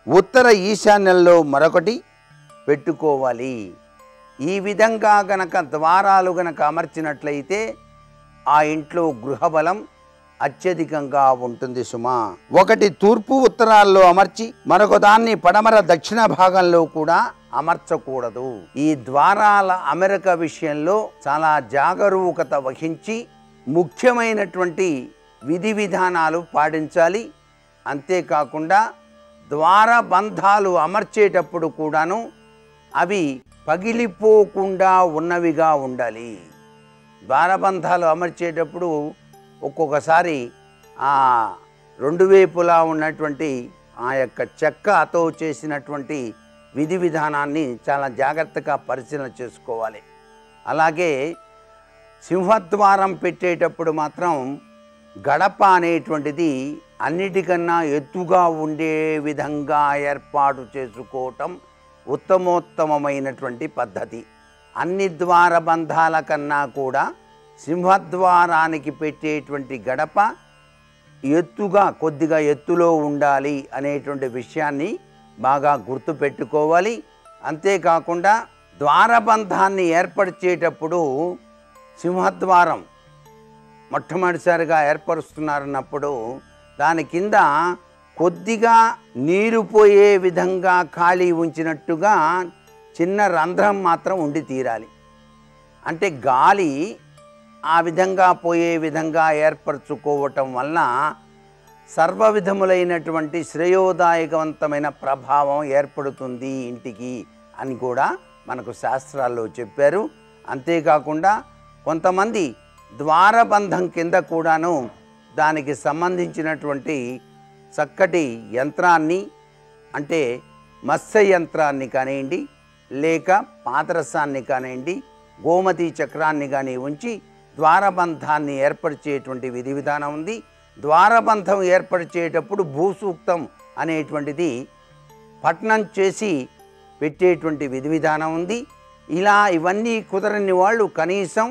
ఉత్తర ఈశాన్యంలో మరొకటి పెట్టుకోవాలి. ఈ విధంగా గనక ద్వారాలు గనక అమర్చినట్లయితే ఆ ఇంట్లో గృహబలం అత్యధికంగా ఉంటుంది సుమా. ఒకటి తూర్పు ఉత్తరాల్లో అమర్చి మరొక దాన్ని పడమర దక్షిణ భాగంలో కూడా అమర్చకూడదు. ఈ ద్వారాల అమరిక విషయంలో చాలా జాగరూకత వహించి ముఖ్యమైనటువంటి విధి విధానాలు పాటించాలి. అంతేకాకుండా ద్వారబంధాలు అమర్చేటప్పుడు కూడాను అవి పగిలిపోకుండా ఉన్నవిగా ఉండాలి. ద్వారబంధాలు అమర్చేటప్పుడు ఒక్కొక్కసారి ఆ 2 వైపులా ఉన్నటువంటి ఆ యొక్క చెక్కతో చేసినటువంటి విధి విధానాన్ని చాలా జాగ్రత్తగా పరిశీలన చేసుకోవాలి. అలాగే సింహద్వారం పెట్టేటప్పుడు మాత్రం గడప అనేటువంటిది అన్నిటికన్నా ఎత్తుగా ఉండే విధంగా ఏర్పాటు చేసుకోవటం ఉత్తమోత్తమైనటువంటి పద్ధతి. అన్ని ద్వారబంధాల కన్నా కూడా సింహద్వారానికి పెట్టేటువంటి గడప ఎత్తుగా, కొద్దిగా ఎత్తులో ఉండాలి అనేటువంటి విషయాన్ని బాగా గుర్తుపెట్టుకోవాలి. అంతేకాకుండా ద్వారబంధాన్ని ఏర్పరిచేటప్పుడు సింహద్వారం మొట్టమొదటిసారిగా ఏర్పరుస్తున్నారన్నప్పుడు దాని కింద కొద్దిగా నీరు పోయే విధంగా ఖాళీ ఉంచినట్టుగా చిన్న రంధ్రం మాత్రం ఉండి తీరాలి. అంటే గాలి ఆ విధంగా పోయే విధంగా ఏర్పరచుకోవటం వలన సర్వ విధములైనటువంటి శ్రేయోదాయకవంతమైన ప్రభావం ఏర్పడుతుంది ఇంటికి అని కూడా మనకు శాస్త్రాల్లో చెప్పారు. అంతేకాకుండా కొంతమంది ద్వారబంధం కింద కూడాను దానికి సంబంధించినటువంటి చక్కటి యంత్రాన్ని, అంటే మత్స్య యంత్రాన్ని కానివ్వండి, లేక పాదరసాన్ని కానివ్వండి, గోమతి చక్రాన్ని కానీ ఉంచి ద్వారబంధాన్ని ఏర్పరిచేటువంటి విధి విధానం ఉంది. ద్వారబంధం ఏర్పరిచేటప్పుడు భూసూక్తం అనేటువంటిది పఠనం చేసి పెట్టేటువంటి విధి విధానం ఉంది. ఇలా ఇవన్నీ కుదరని వాళ్ళు కనీసం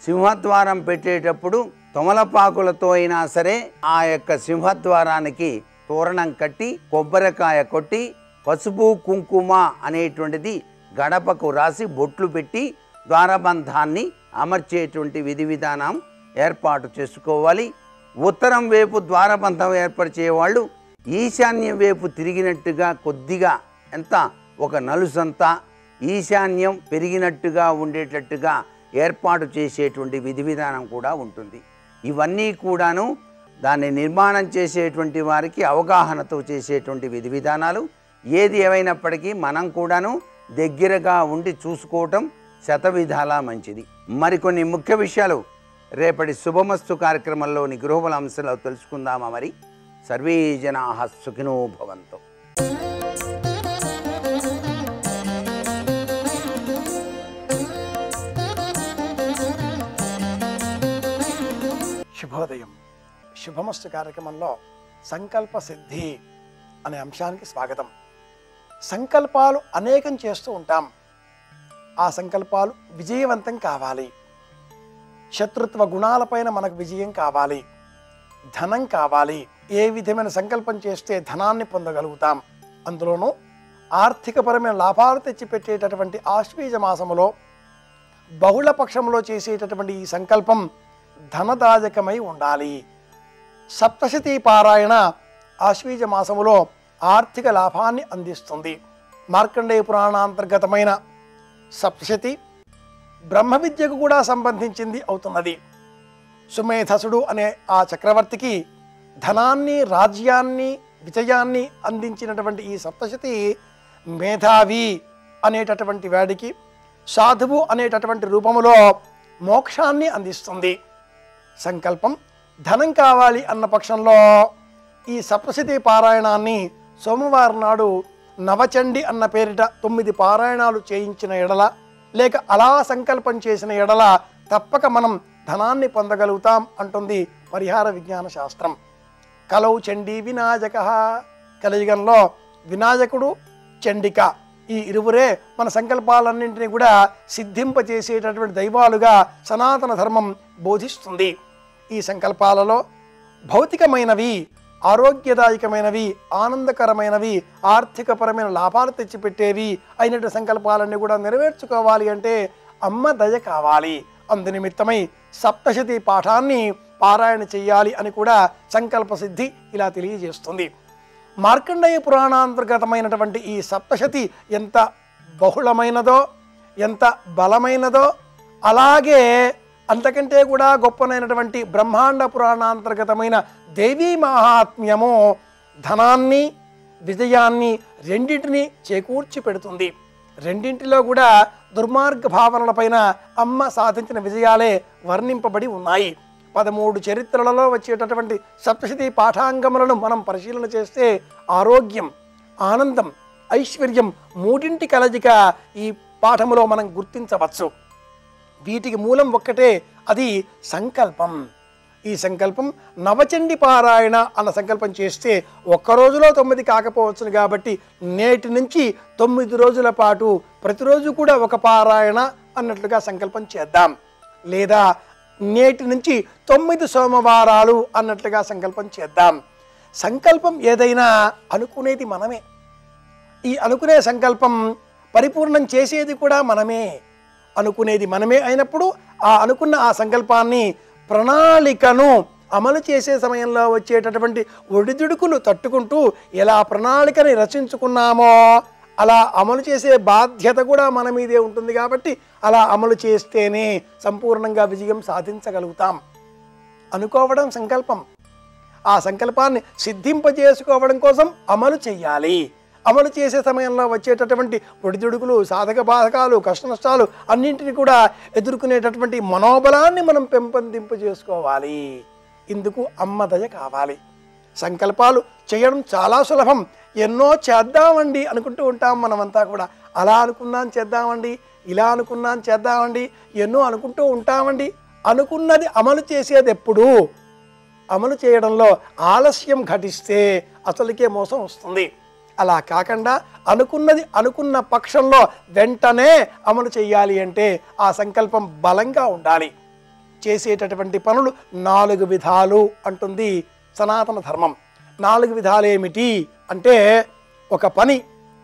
సింహద్వారం పెట్టేటప్పుడు తమలపాకులతో అయినా సరే ఆ యొక్క సింహద్వారానికి తోరణం కట్టి కొబ్బరికాయ కొట్టి పసుపు కుంకుమ అనేటువంటిది గడపకు రాసి బొట్లు పెట్టి ద్వారబంధాన్ని అమర్చేటువంటి విధి విధానం ఏర్పాటు చేసుకోవాలి. ఉత్తరం వైపు ద్వారబంధం ఏర్పరిచేవాళ్ళు ఈశాన్యం వైపు తిరిగినట్టుగా కొద్దిగా ఎంత ఒక నలుసంత ఈశాన్యం పెరిగినట్టుగా ఉండేటట్టుగా ఏర్పాటు చేసేటువంటి విధి విధానం కూడా ఉంటుంది. ఇవన్నీ కూడాను దాన్ని నిర్మాణం చేసేటువంటి వారికి అవగాహనతో చేసేటువంటి విధి విధానాలు. ఏది ఏమైనప్పటికీ మనం కూడాను దగ్గరగా ఉండి చూసుకోవటం శతవిధాలా మంచిది. మరికొన్ని ముఖ్య విషయాలు రేపటి శుభమస్తు కార్యక్రమంలోని గృహబల అంశాలు తెలుసుకుందామా? మరి సర్వే జనాః సుఖినో భవంతు. శుభోదయం. శుభమస్తు కార్యక్రమంలో సంకల్ప సిద్ధి అనే అంశానికి స్వాగతం. సంకల్పాలు అనేకం చేస్తూ ఉంటాం. ఆ సంకల్పాలు విజయవంతం కావాలి. శత్రుత్వ గుణాలపైన మనకు విజయం కావాలి, ధనం కావాలి. ఏ విధమైన సంకల్పం చేస్తే ధనాన్ని పొందగలుగుతాం. అందులోనూ ఆర్థికపరమైన లాభాలు తెచ్చిపెట్టేటటువంటి ఆశ్వీజ మాసములో బహుళ పక్షంలో చేసేటటువంటి ఈ సంకల్పం ధనదాయకమై ఉండాలి. సప్తశతీ పారాయణ ఆశ్వీజ మాసములో ఆర్థిక లాభాన్ని అందిస్తుంది. మార్కండేయ పురాణాంతర్గతమైన సప్తశతి బ్రహ్మ విద్యకు కూడా సంబంధించింది అవుతున్నది. సుమేధసుడు అనే ఆ చక్రవర్తికి ధనాన్ని, రాజ్యాన్ని, విజయాన్ని అందించినటువంటి ఈ సప్తశతి మేధావి అనేటటువంటి వాడికి సాధువు అనేటటువంటి రూపములో మోక్షాన్ని అందిస్తుంది. సంకల్పం ధనం కావాలి అన్న పక్షంలో ఈ సప్తశతి పారాయణాన్ని సోమవారం నాడు నవచండి అన్న పేరిట 9 పారాయణాలు చేయించిన ఎడల, లేక అలా సంకల్పం చేసిన ఎడల తప్పక మనం ధనాన్ని పొందగలుగుతాం అంటుంది పరిహార విజ్ఞాన శాస్త్రం. కలౌ చండీ వినాయక, కలియుగంలో వినాయకుడు, చండిక ఈ ఇరువురే మన సంకల్పాలన్నింటినీ కూడా సిద్ధింపచేసేటటువంటి దైవాలుగా సనాతన ధర్మం బోధిస్తుంది. ఈ సంకల్పాలలో భౌతికమైనవి, ఆరోగ్యదాయకమైనవి, ఆనందకరమైనవి, ఆర్థికపరమైన లాభాలు తెచ్చిపెట్టేవి అయినటువంటి సంకల్పాలన్నీ కూడా నెరవేర్చుకోవాలి అంటే అమ్మ దయ కావాలి. అందునిమిత్తమై సప్తశతి పాఠాన్ని పారాయణ చెయ్యాలి అని కూడా సంకల్ప సిద్ధి ఇలా తెలియజేస్తుంది. మార్కండేయ పురాణాంతర్గతమైనటువంటి ఈ సప్తశతి ఎంత బహుళమైనదో, ఎంత బలమైనదో, అలాగే అంతకంటే కూడా గొప్పనైనటువంటి బ్రహ్మాండ పురాణాంతర్గతమైన దేవీ మహాత్మ్యము ధనాన్ని, విజయాన్ని రెండింటినీ చేకూర్చి పెడుతుంది. రెండింటిలో కూడా దుర్మార్గ భావనలపైన అమ్మ సాధించిన విజయాలే వర్ణింపబడి ఉన్నాయి. 13 చరిత్రలలో వచ్చేటటువంటి సప్తశతి పాఠాంగములను మనం పరిశీలన చేస్తే ఆరోగ్యం, ఆనందం, ఐశ్వర్యం మూడింటి కలయిక ఈ పాఠములో మనం గుర్తించవచ్చు. వీటికి మూలం ఒక్కటే, అది సంకల్పం. ఈ సంకల్పం నవచండి పారాయణ అన్న సంకల్పం చేస్తే ఒక్కరోజులో 9 కాకపోవచ్చును కాబట్టి నేటి నుంచి 9 రోజుల పాటు ప్రతిరోజు కూడా ఒక పారాయణ అన్నట్లుగా సంకల్పం చేద్దాం. లేదా నేటి నుంచి 9 సోమవారాలు అన్నట్లుగా సంకల్పం చేద్దాం. సంకల్పం ఏదైనా అనుకునేది మనమే. ఈ అనుకునే సంకల్పం పరిపూర్ణం చేసేది కూడా మనమే. అనుకునేది మనమే అయినప్పుడు ఆ అనుకున్న ఆ సంకల్పాన్ని, ప్రణాళికను అమలు చేసే సమయంలో వచ్చేటటువంటి ఒడిదుడుకులు తట్టుకుంటూ ఎలా ప్రణాళికని రచించుకున్నామో అలా అమలు చేసే బాధ్యత కూడా మన మీదే ఉంటుంది. కాబట్టి అలా అమలు చేస్తేనే సంపూర్ణంగా విజయం సాధించగలుగుతాం. అనుకోవడం సంకల్పం. ఆ సంకల్పాన్ని సిద్ధింపజేసుకోవడం కోసం అమలు చేయాలి. అమలు చేసే సమయంలో వచ్చేటటువంటి ఒడిదుడుకులు, సాధక బాధకాలు, కష్ట నష్టాలు అన్నింటినీ కూడా ఎదుర్కొనేటటువంటి మనోబలాన్ని మనం పెంపొందింపజేసుకోవాలి. ఇందుకు అమ్మ దయ కావాలి. సంకల్పాలు చేయడం చాలా సులభం. ఎన్నో చేద్దామండి అనుకుంటూ ఉంటాం మనమంతా కూడా. అలా అనుకున్నాం చేద్దామండి, ఇలా అనుకున్నాం చేద్దామండి, ఎన్నో అనుకుంటూ ఉంటామండి. అనుకున్నది అమలు చేసేది ఎప్పుడు? అమలు చేయడంలో ఆలస్యం ఘటిస్తే అసలుకే మోసం వస్తుంది. అలా కాకుండా అనుకున్నది అనుకున్న పక్షంలో వెంటనే అమలు చేయాలి అంటే ఆ సంకల్పం బలంగా ఉండాలి. చేసేటటువంటి పనులు 4 విధాలు అంటుంది సనాతన ధర్మం. 4 విధాలేమిటి అంటే, ఒక పని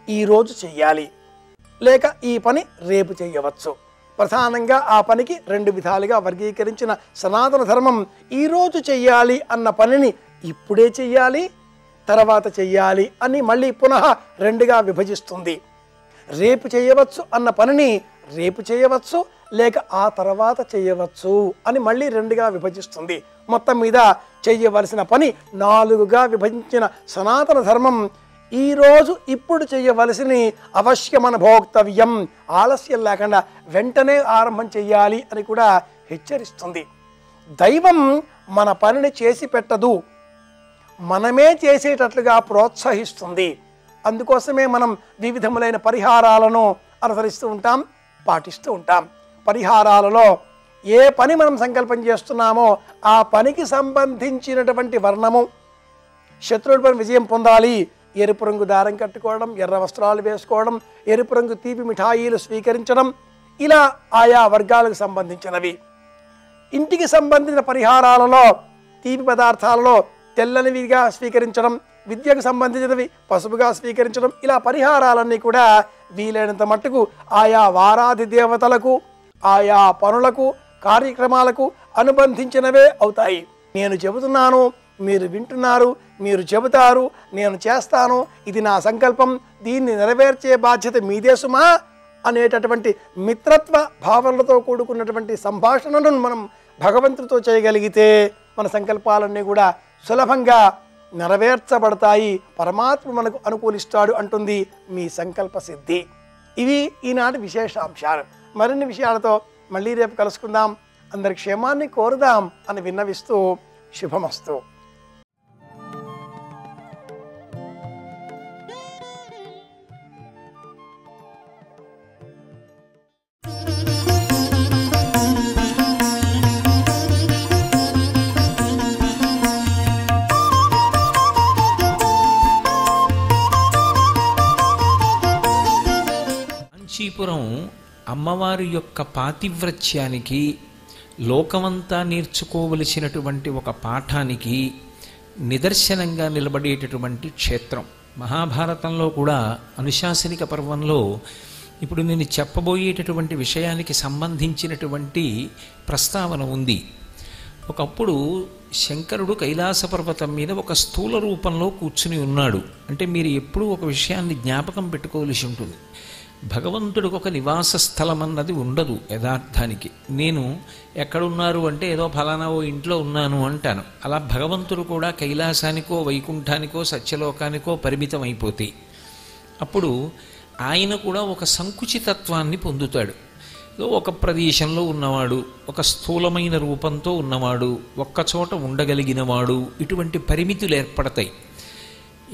ఈరోజు చెయ్యాలి, లేక ఈ పని రేపు చేయవచ్చు. ప్రధానంగా ఆ పనికి 2 విధాలుగా వర్గీకరించిన సనాతన ధర్మం ఈరోజు చెయ్యాలి అన్న పనిని ఇప్పుడే చెయ్యాలి, తర్వాత చెయ్యాలి అని మళ్ళీ పునః 2గా విభజిస్తుంది. రేపు చేయవచ్చు అన్న పనిని రేపు చేయవచ్చు, లేక ఆ తర్వాత చేయవచ్చు అని మళ్ళీ 2గా విభజిస్తుంది. మొత్తం మీద చెయ్యవలసిన పని 4గా విభజించిన సనాతన ధర్మం ఈరోజు ఇప్పుడు చేయవలసిన అవశ్యమన భోక్తవ్యం, ఆలస్యం లేకుండా వెంటనే ఆరంభం చెయ్యాలి అని కూడా హెచ్చరిస్తుంది. దైవం మన పనిని చేసి పెట్టదు, మనమే చేసేటట్లుగా ప్రోత్సహిస్తుంది. అందుకోసమే మనం వివిధములైన పరిహారాలను అనుసరిస్తూ ఉంటాం, పాటిస్తూ ఉంటాం. పరిహారాలలో ఏ పని మనం సంకల్పం చేస్తున్నామో ఆ పనికి సంబంధించినటువంటి వర్ణము, శత్రువులపై విజయం పొందాలి, ఎరుపు రంగు దారం కట్టుకోవడం, ఎర్ర వస్త్రాలు వేసుకోవడం, ఎరుపు రంగు తీపి మిఠాయిలు స్వీకరించడం, ఇలా ఆయా వర్గాలకు సంబంధించినవి. ఇంటికి సంబంధించిన పరిహారాలలో తీపి పదార్థాలలో తెల్లనివిగా స్వీకరించడం, విద్యకు సంబంధించినవి పసుపుగా స్వీకరించడం, ఇలా పరిహారాలన్నీ కూడా వీలైనంత మట్టుకు ఆయా వారాధి దేవతలకు, ఆయా పనులకు, కార్యక్రమాలకు అనుబంధించినవే అవుతాయి. నేను చెబుతున్నాను, మీరు వింటున్నారు, మీరు చెబుతారు, నేను చేస్తాను, ఇది నా సంకల్పం, దీన్ని నెరవేర్చే బాధ్యత మీదే సుమా అనేటటువంటి మిత్రత్వ భావనలతో కూడుకున్నటువంటి సంభాషణను మనం భగవంతుడితో చేయగలిగితే మన సంకల్పాలన్నీ కూడా సులభంగా నెరవేర్చబడతాయి, పరమాత్మ మనకు అనుకూలిస్తాడు అంటుంది మీ సంకల్ప సిద్ధి. ఇవి ఈనాటి విశేషాంశాలు. మరిన్ని విషయాలతో మళ్ళీ రేపు కలుసుకుందాం. అందరి క్షేమాన్ని కోరుదాం అని విన్నవిస్తూ శుభమస్తు. కాంచీపురం అమ్మవారి యొక్క పాతివ్రత్యానికి, లోకమంతా నేర్చుకోవలసినటువంటి ఒక పాఠానికి నిదర్శనంగా నిలబడేటటువంటి క్షేత్రం. మహాభారతంలో కూడా అనుశాసనిక పర్వంలో ఇప్పుడు నేను చెప్పబోయేటటువంటి విషయానికి సంబంధించినటువంటి ప్రస్తావన ఉంది. ఒకప్పుడు శంకరుడు కైలాస పర్వతం మీద ఒక స్థూల రూపంలో కూర్చుని ఉన్నాడు. అంటే మీరు ఎప్పుడూ ఒక విషయాన్ని జ్ఞాపకం పెట్టుకోవలసి ఉంటుంది. భగవంతుడికి ఒక నివాస స్థలం అన్నది ఉండదు యథార్థానికి. నేను ఎక్కడున్నారు అంటే ఏదో ఫలానా ఓ ఇంట్లో ఉన్నాను అంటాను. అలా భగవంతుడు కూడా కైలాసానికో, వైకుంఠానికో, సత్యలోకానికో పరిమితం అయిపోతాయి. అప్పుడు ఆయన కూడా ఒక సంకుచితత్వాన్ని పొందుతాడు. ఒక ప్రదేశంలో ఉన్నవాడు, ఒక స్థూలమైన రూపంతో ఉన్నవాడు, ఒక్కచోట ఉండగలిగినవాడు, ఇటువంటి పరిమితులు ఏర్పడతాయి.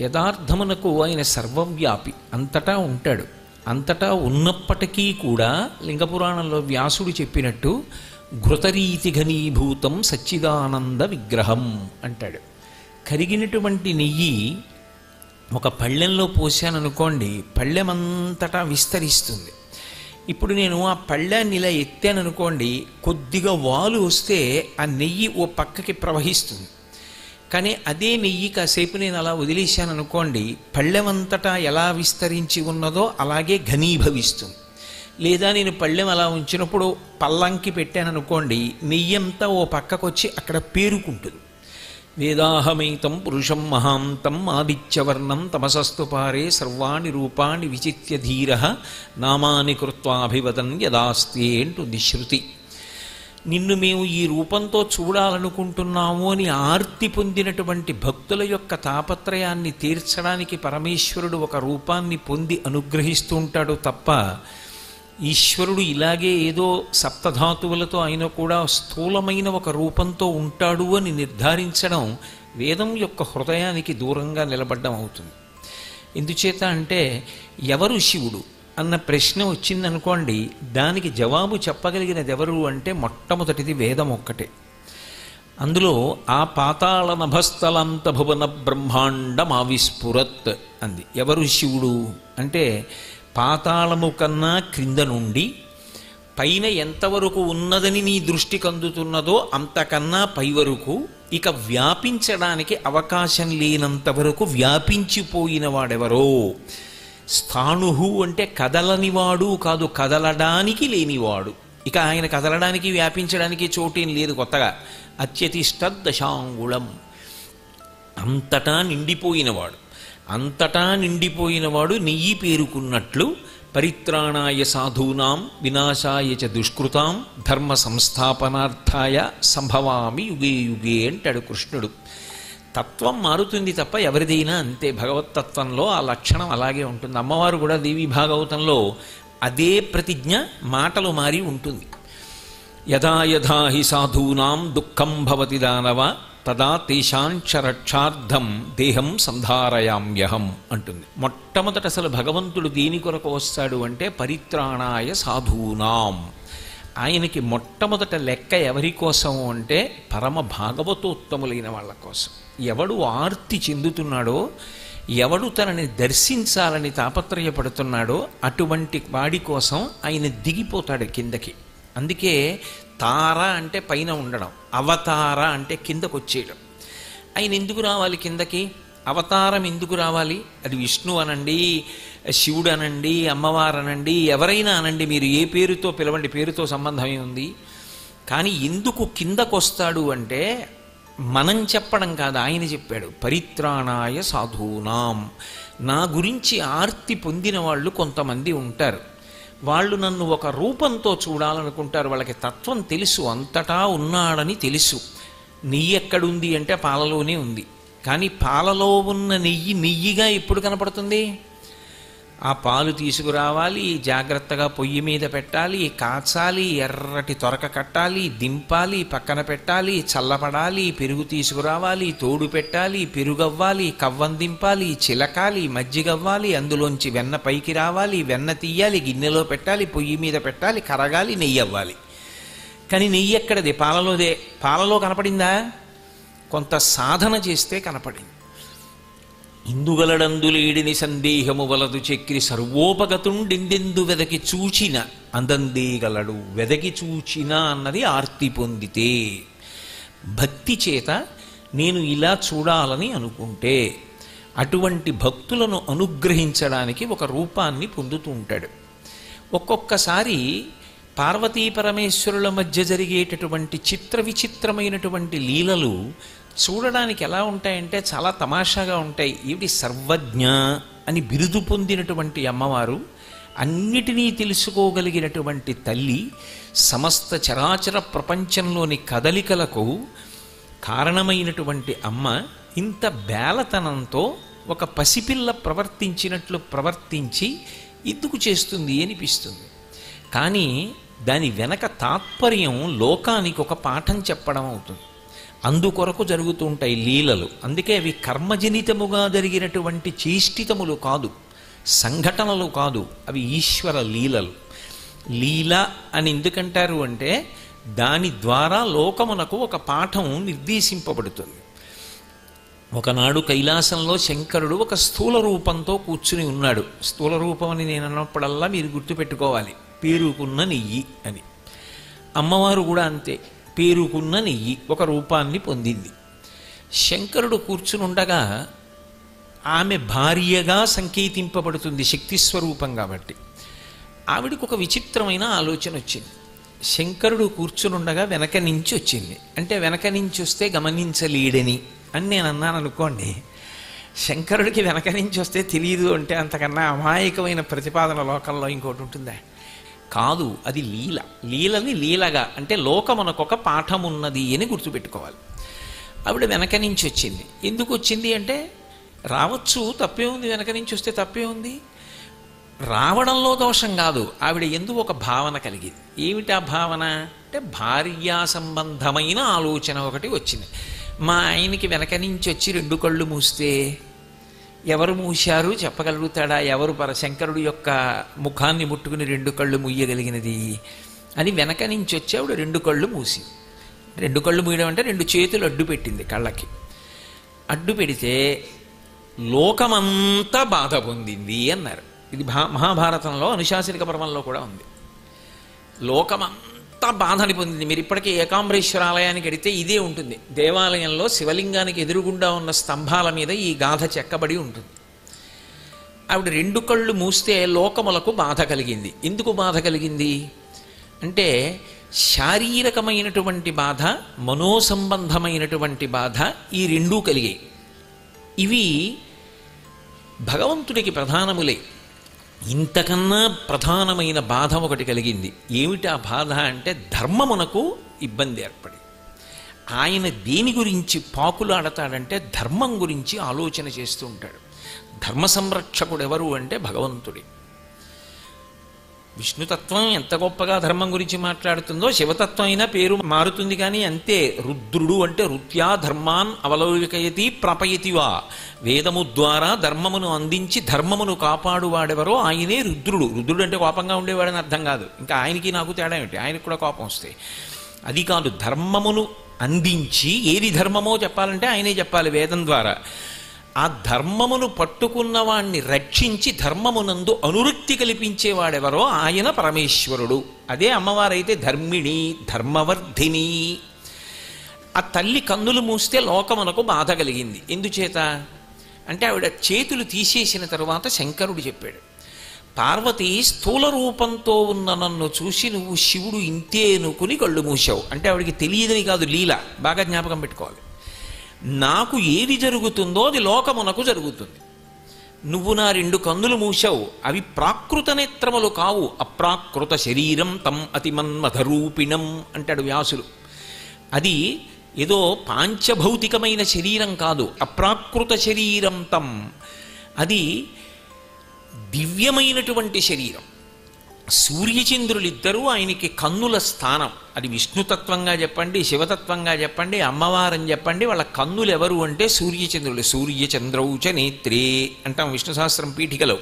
యథార్థమునకు ఆయన సర్వవ్యాపి, అంతటా ఉంటాడు. అంతటా ఉన్నప్పటికీ కూడా లింగపురాణంలో వ్యాసుడు చెప్పినట్టు ఘృతరీతి ఘనీభూతం సచ్చిదానంద విగ్రహం అంటాడు. కరిగినటువంటి నెయ్యి ఒక పళ్ళెంలో పోసాననుకోండి, పళ్ళెమంతటా విస్తరిస్తుంది. ఇప్పుడు నేను ఆ పళ్ళాన్ని ఇలా ఎత్తాననుకోండి, కొద్దిగా వాలు వస్తే ఆ నెయ్యి ఓ పక్కకి ప్రవహిస్తుంది. కానీ అదే నెయ్యి కాసేపు నేను అలా వదిలేశాను అనుకోండి, పళ్ళెమంతటా ఎలా విస్తరించి ఉన్నదో అలాగే ఘనీభవిస్తుంది. లేదా నేను పళ్ళెం అలా ఉంచినప్పుడు పల్లంకి పెట్టాననుకోండి, నెయ్యంతా ఓ పక్కకొచ్చి అక్కడ పేరుకుంటుంది. వేదాహమైతం పురుషం మహాంతం ఆదిత్యవర్ణం తమసస్తు పారే సర్వాణి రూపాణి విచిత్య ధీర నామాని కృత్వాభివదన్ యదాస్తి అంటుంది శృతి. నిన్ను మేము ఈ రూపంతో చూడాలనుకుంటున్నాము అని ఆర్తి పొందినటువంటి భక్తుల యొక్క తాపత్రయాన్ని తీర్చడానికి పరమేశ్వరుడు ఒక రూపాన్ని పొంది అనుగ్రహిస్తూ ఉంటాడు తప్ప, ఈశ్వరుడు ఇలాగే ఏదో సప్తధాతువులతో ఆయన కూడా స్థూలమైన ఒక రూపంతో ఉంటాడు అని నిర్ధారించడం వేదం యొక్క హృదయానికి దూరంగా నిలబడ్డం అవుతుంది. ఎందుచేత అంటే ఎవరు శివుడు అన్న ప్రశ్న వచ్చిందనుకోండి, దానికి జవాబు చెప్పగలిగినది ఎవరు అంటే మొట్టమొదటిది వేదం ఒక్కటే. అందులో ఆ పాతాళ నభస్థలంత భువన బ్రహ్మాండమావిస్ఫురత్ అంది. ఎవరు శివుడు అంటే పాతాళము కన్నా క్రింద నుండి పైన ఎంతవరకు ఉన్నదని నీ దృష్టికి అందుతున్నదో అంతకన్నా పై వరకు ఇక వ్యాపించడానికి అవకాశం లేనంత వరకు వ్యాపించిపోయిన వాడెవరో. స్థాణుహు అంటే కదలనివాడు కాదు, కదలడానికి లేనివాడు. ఇక ఆయన కదలడానికి వ్యాపించడానికి చోటేం లేదు కొత్తగా. అత్యతిష్టదశాంగుళం, అంతటా నిండిపోయినవాడు. అంతటా నిండిపోయినవాడు నెయ్యి పేరుకున్నట్లు పరిత్రాణాయ సాధూనాం వినాశాయ చ దుష్కృతాం ధర్మ సంస్థాపనార్థాయ సంభవామి యుగే యుగే అంటాడు కృష్ణుడు. తత్వం మారుతుంది తప్ప ఎవరిదైనా అంతే. భగవత్తత్వంలో ఆ లక్షణం అలాగే ఉంటుంది. అమ్మవారు కూడా దేవీ భాగవతంలో అదే ప్రతిజ్ఞ మాటలు మారి ఉంటుంది. యథా యథా హి సాధూనాం దుఃఖం భవతి దానవ తదా తేషాంచ రక్షార్థం దేహం సంధారయామ్యహం అంటుంది. మొట్టమొదట అసలు భగవంతుడు దేని కొరకు వస్తాడు అంటే పరిత్రాణాయ సాధూనాం. ఆయనకి మొట్టమొదట లెక్క ఎవరి కోసం అంటే పరమ భాగవతోత్తములైన వాళ్ళ కోసం. ఎవడు ఆర్తి చెందుతున్నాడో, ఎవడు తనని దర్శించాలని తాపత్రయపడుతున్నాడో అటువంటి వాడి కోసం ఆయన దిగిపోతాడు కిందకి. అందుకే తార అంటే పైన ఉండడం, అవతార అంటే కిందకు వచ్చేయడం. ఆయన ఎందుకు రావాలి కిందకి? అవతారం ఎందుకు రావాలి? అది విష్ణు అనండి, శివుడు అనండి, అమ్మవారు అనండి, ఎవరైనా అనండి, మీరు ఏ పేరుతో పిలవండి, పేరుతో సంబంధమే ఉంది. కానీ ఎందుకు కిందకు వస్తాడు అంటే మనం చెప్పడం కాదు, ఆయన చెప్పాడు. పరిత్రాణాయ సాధూనాం. నా గురించి ఆర్తి పొందిన వాళ్ళు కొంతమంది ఉంటారు. వాళ్ళు నన్ను ఒక రూపంతో చూడాలనుకుంటారు. వాళ్ళకి తత్వం తెలుసు, అంతటా ఉన్నాడని తెలుసు. నెయ్యి ఎక్కడుంది అంటే పాలలోనే ఉంది. కానీ పాలలో ఉన్న నెయ్యి నెయ్యిగా ఎప్పుడు కనపడుతుంది? ఆ పాలు తీసుకురావాలి, జాగ్రత్తగా పొయ్యి మీద పెట్టాలి, కాచాలి, ఎర్రటి తొరక కట్టాలి, దింపాలి, పక్కన పెట్టాలి, చల్లపడాలి, పెరుగు తీసుకురావాలి, తోడు పెట్టాలి, పెరుగవ్వాలి, కవ్వం దింపాలి, చిలకాలి, మజ్జిగవ్వాలి, అందులోంచి వెన్న పైకి రావాలి, వెన్న తీయాలి, గిన్నెలో పెట్టాలి, పొయ్యి మీద పెట్టాలి, కరగాలి, నెయ్యి అవ్వాలి. కానీ నెయ్యి ఎక్కడది? పాలలోదే. పాలలో కనపడిందా? కొంత సాధన చేస్తే కనపడింది. ఇందుగలడందులేడిని సందేహము వలదు చక్రి సర్వోపగతుండెందెందు వెదకి చూచిన అందందేగలడు వెదకి చూచిన అన్నది ఆర్తి పొందితే. భక్తి చేత నేను ఇలా చూడాలని అనుకుంటే అటువంటి భక్తులను అనుగ్రహించడానికి ఒక రూపాన్ని పొందుతూ ఉంటాడు. ఒక్కొక్కసారి పార్వతీ పరమేశ్వరుల మధ్య జరిగేటటువంటి చిత్ర విచిత్రమైనటువంటి లీలలు చూడడానికి ఎలా ఉంటాయంటే చాలా తమాషాగా ఉంటాయి. ఏమిటి సర్వజ్ఞ అని బిరుదు పొందినటువంటి అమ్మవారు, అన్నిటినీ తెలుసుకోగలిగినటువంటి తల్లి, సమస్త చరాచర ప్రపంచంలోని కదలికలకు కారణమైనటువంటి అమ్మ ఇంత బేలతనంతో ఒక పసిపిల్ల ప్రవర్తించినట్లు ప్రవర్తించి ఎందుకు చేస్తుంది అనిపిస్తుంది. కానీ దాని వెనక తాత్పర్యం లోకానికి ఒక పాఠం చెప్పడం అవుతుంది. అందుకొరకు జరుగుతూ ఉంటాయి లీలలు. అందుకే అవి కర్మజనితముగా జరిగినటువంటి చేష్టితములు కాదు, సంఘటనలు కాదు, అవి ఈశ్వర లీలలు. లీల అని ఎందుకంటారు అంటే దాని ద్వారా లోకమునకు ఒక పాఠం నిర్దేశింపబడుతుంది. ఒకనాడు కైలాసంలో శంకరుడు ఒక స్థూల రూపంతో కూర్చుని ఉన్నాడు. స్థూల రూపం అని నేను అన్నప్పుడల్లా మీరు గుర్తుపెట్టుకోవాలి, పేరుకున్న నెయ్యి అని. అమ్మవారు కూడా అంతే, పేరుకున్న నెయ్యి ఒక రూపాన్ని పొందింది. శంకరుడు కూర్చుని ఉండగా ఆమె భార్యగా సంకేతింపబడుతుంది, శక్తి స్వరూపం కాబట్టి. ఆవిడకు ఒక విచిత్రమైన ఆలోచన వచ్చింది. శంకరుడు కూర్చునుండగా వెనక నుంచి వచ్చింది. అంటే వెనక నుంచి వస్తే గమనించలేడని అని నేను అన్నాను అనుకోండి. శంకరుడికి వెనక నుంచి వస్తే తెలియదు అంటే అంతకన్నా అమాయకమైన ప్రతిపాదన లోకంలో ఇంకోటి ఉంటుందా? కాదు, అది లీల. లీలని లీలగా అంటే లోకమునకొక పాఠం ఉన్నది అని గుర్తుపెట్టుకోవాలి. ఆవిడ వెనక నుంచి వచ్చింది. ఎందుకు వచ్చింది అంటే రావచ్చు, తప్పే ఉంది, వెనక నుంచి వస్తే తప్పే ఉంది. రావడంలో దోషం కాదు, ఆవిడ ఎందుకు ఒక భావన కలిగింది. ఏమిటా భావన అంటే భార్యా సంబంధమైన ఆలోచన ఒకటి వచ్చింది. మా ఆయనకి వెనక నుంచి వచ్చి రెండు కళ్ళు మూస్తే ఎవరు మూశారు చెప్పగలుగుతాడా? ఎవరు శంకరుడు యొక్క ముఖాన్ని ముట్టుకుని రెండు కళ్ళు ముయ్యగలిగినది అని వెనక నుంచి వచ్చి ఆవిడ రెండు కళ్ళు మూసి 2 కళ్ళు మూయడం అంటే 2 చేతులు అడ్డు పెట్టింది కళ్ళకి. అడ్డు పెడితే లోకమంతా బాధ పొందింది అన్నారు. ఇది మహాభారతంలో అనుశాసనిక పర్వంలో కూడా ఉంది. లోకమంతా బాధని పొందింది. మీరు ఇప్పటికీ ఏకాంబరేశ్వర ఆలయానికి వెడితే ఇదే ఉంటుంది. దేవాలయంలో శివలింగానికి ఎదురుగుండా ఉన్న స్తంభాల మీద ఈ గాథ చెక్కబడి ఉంటుంది. ఆవిడ 2 కళ్ళు మూస్తే లోకములకు బాధ కలిగింది. ఎందుకు బాధ కలిగింది అంటే శారీరకమైనటువంటి బాధ, మనోసంబంధమైనటువంటి బాధ, ఈ 2 కలిగాయి. ఇవి భగవంతుడికి ప్రధానములే. ఇంతకన్నా ప్రధానమైన బాధ ఒకటి కలిగింది. ఏమిటి ఆ బాధ అంటే ధర్మమునకు ఇబ్బంది ఏర్పడి. ఆయన దేని గురించి పాకులాడతాడంటే ధర్మం గురించి ఆలోచన చేస్తూ ఉంటాడు. ధర్మ సంరక్షకుడు ఎవరు అంటే భగవంతుడి. విష్ణుతత్వం ఎంత గొప్పగా ధర్మం గురించి మాట్లాడుతుందో శివతత్వం అయినా పేరు మారుతుంది, కానీ అంతే. రుద్రుడు అంటే రుత్యా ధర్మాన్ అవలోకయతి ప్రపయతివా, వేదము ద్వారా ధర్మమును అందించి ధర్మమును కాపాడువాడెవరో ఆయనే రుద్రుడు. రుద్రుడు అంటే కోపంగా ఉండేవాడని అర్థం కాదు. ఇంకా ఆయనకి నాకు తేడా ఏమిటి? ఆయనకు కూడా కోపం వస్తాయి. అది కాదు, ధర్మమును అందించి ఏది ధర్మమో చెప్పాలంటే ఆయనే చెప్పాలి వేదం ద్వారా. ఆ ధర్మమును పట్టుకున్న వాణ్ణి రక్షించి ధర్మమునందు అనురక్తి కల్పించేవాడెవరో ఆయన పరమేశ్వరుడు. అదే అమ్మవారైతే ధర్మిణి, ధర్మవర్ధిని. ఆ తల్లి కన్నులు మూస్తే లోకమునకు బాధ కలిగింది. ఎందుచేత అంటే ఆవిడ చేతులు తీసేసిన తరువాత శంకరుడు చెప్పాడు, పార్వతి స్థూల రూపంతో ఉన్న నన్ను చూసి నువ్వు శివుడు ఇంతే అనుకుని కళ్ళు మూసావు. అంటే ఆవిడికి తెలియదని కాదు, లీల. బాగా జ్ఞాపకం పెట్టుకోవాలి. నాకు ఏది జరుగుతుందో అది లోకమునకు జరుగుతుంది. నువ్వు నా 2 కన్నులు మూసావు, అవి ప్రాకృత నేత్రములు కావు, అప్రాకృత శరీరం తం అతిమన్మధరూపిణం అంటాడు వ్యాసులు. అది ఏదో పాంచభౌతికమైన శరీరం కాదు, అప్రాకృత శరీరం తం. అది దివ్యమైనటువంటి శరీరం. సూర్యచంద్రులిద్దరూ ఆయనకి కన్నుల స్థానం. అది విష్ణుతత్వంగా చెప్పండి, శివతత్వంగా చెప్పండి, అమ్మవారని చెప్పండి, వాళ్ళ కన్నులు ఎవరు అంటే సూర్యచంద్రులు. సూర్యచంద్రౌచ నేత్రే అంటాం విష్ణు సహస్రం పీఠికలో.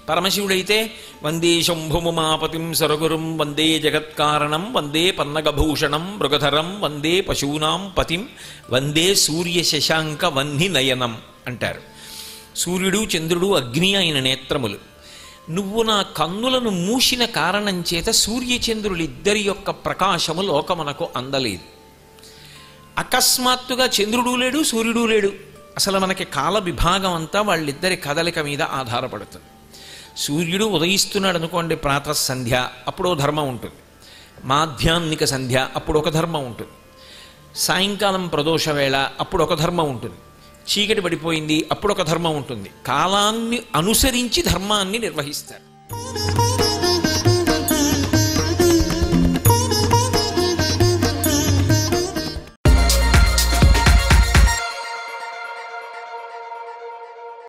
పరమశివుడైతే వందే శంభుముమాపతిం సరగురుం వందే జగత్కారణం వందే పన్నగభూషణం మృగధరం వందే పశూనాం పతిం వందే సూర్య శశాంక వహ్ని నయనం అంటారు. సూర్యుడు, చంద్రుడు, అగ్ని ఆయన నేత్రములు. నువ్వు నా కన్నులను మూసిన కారణం చేత సూర్యచంద్రులిద్దరి యొక్క ప్రకాశము లోకమునకు అందలేదు. అకస్మాత్తుగా చంద్రుడు లేడు, సూర్యుడు లేడు. అసలు మనకి కాల విభాగం అంతా వాళ్ళిద్దరి కదలిక మీద ఆధారపడుతుంది. సూర్యుడు ఉదయిస్తున్నాడు అనుకోండి, ప్రాతః సంధ్య, అప్పుడు ధర్మం ఉంటుంది. మాధ్యాహ్నిక సంధ్య, అప్పుడు ఒక ధర్మం ఉంటుంది. సాయంకాలం ప్రదోష వేళ, అప్పుడు ఒక ధర్మం ఉంటుంది. చీకటి పడిపోయింది, అప్పుడు ఒక ధర్మం ఉంటుంది. కాలాన్ని అనుసరించి ధర్మాన్ని నిర్వహిస్తారు.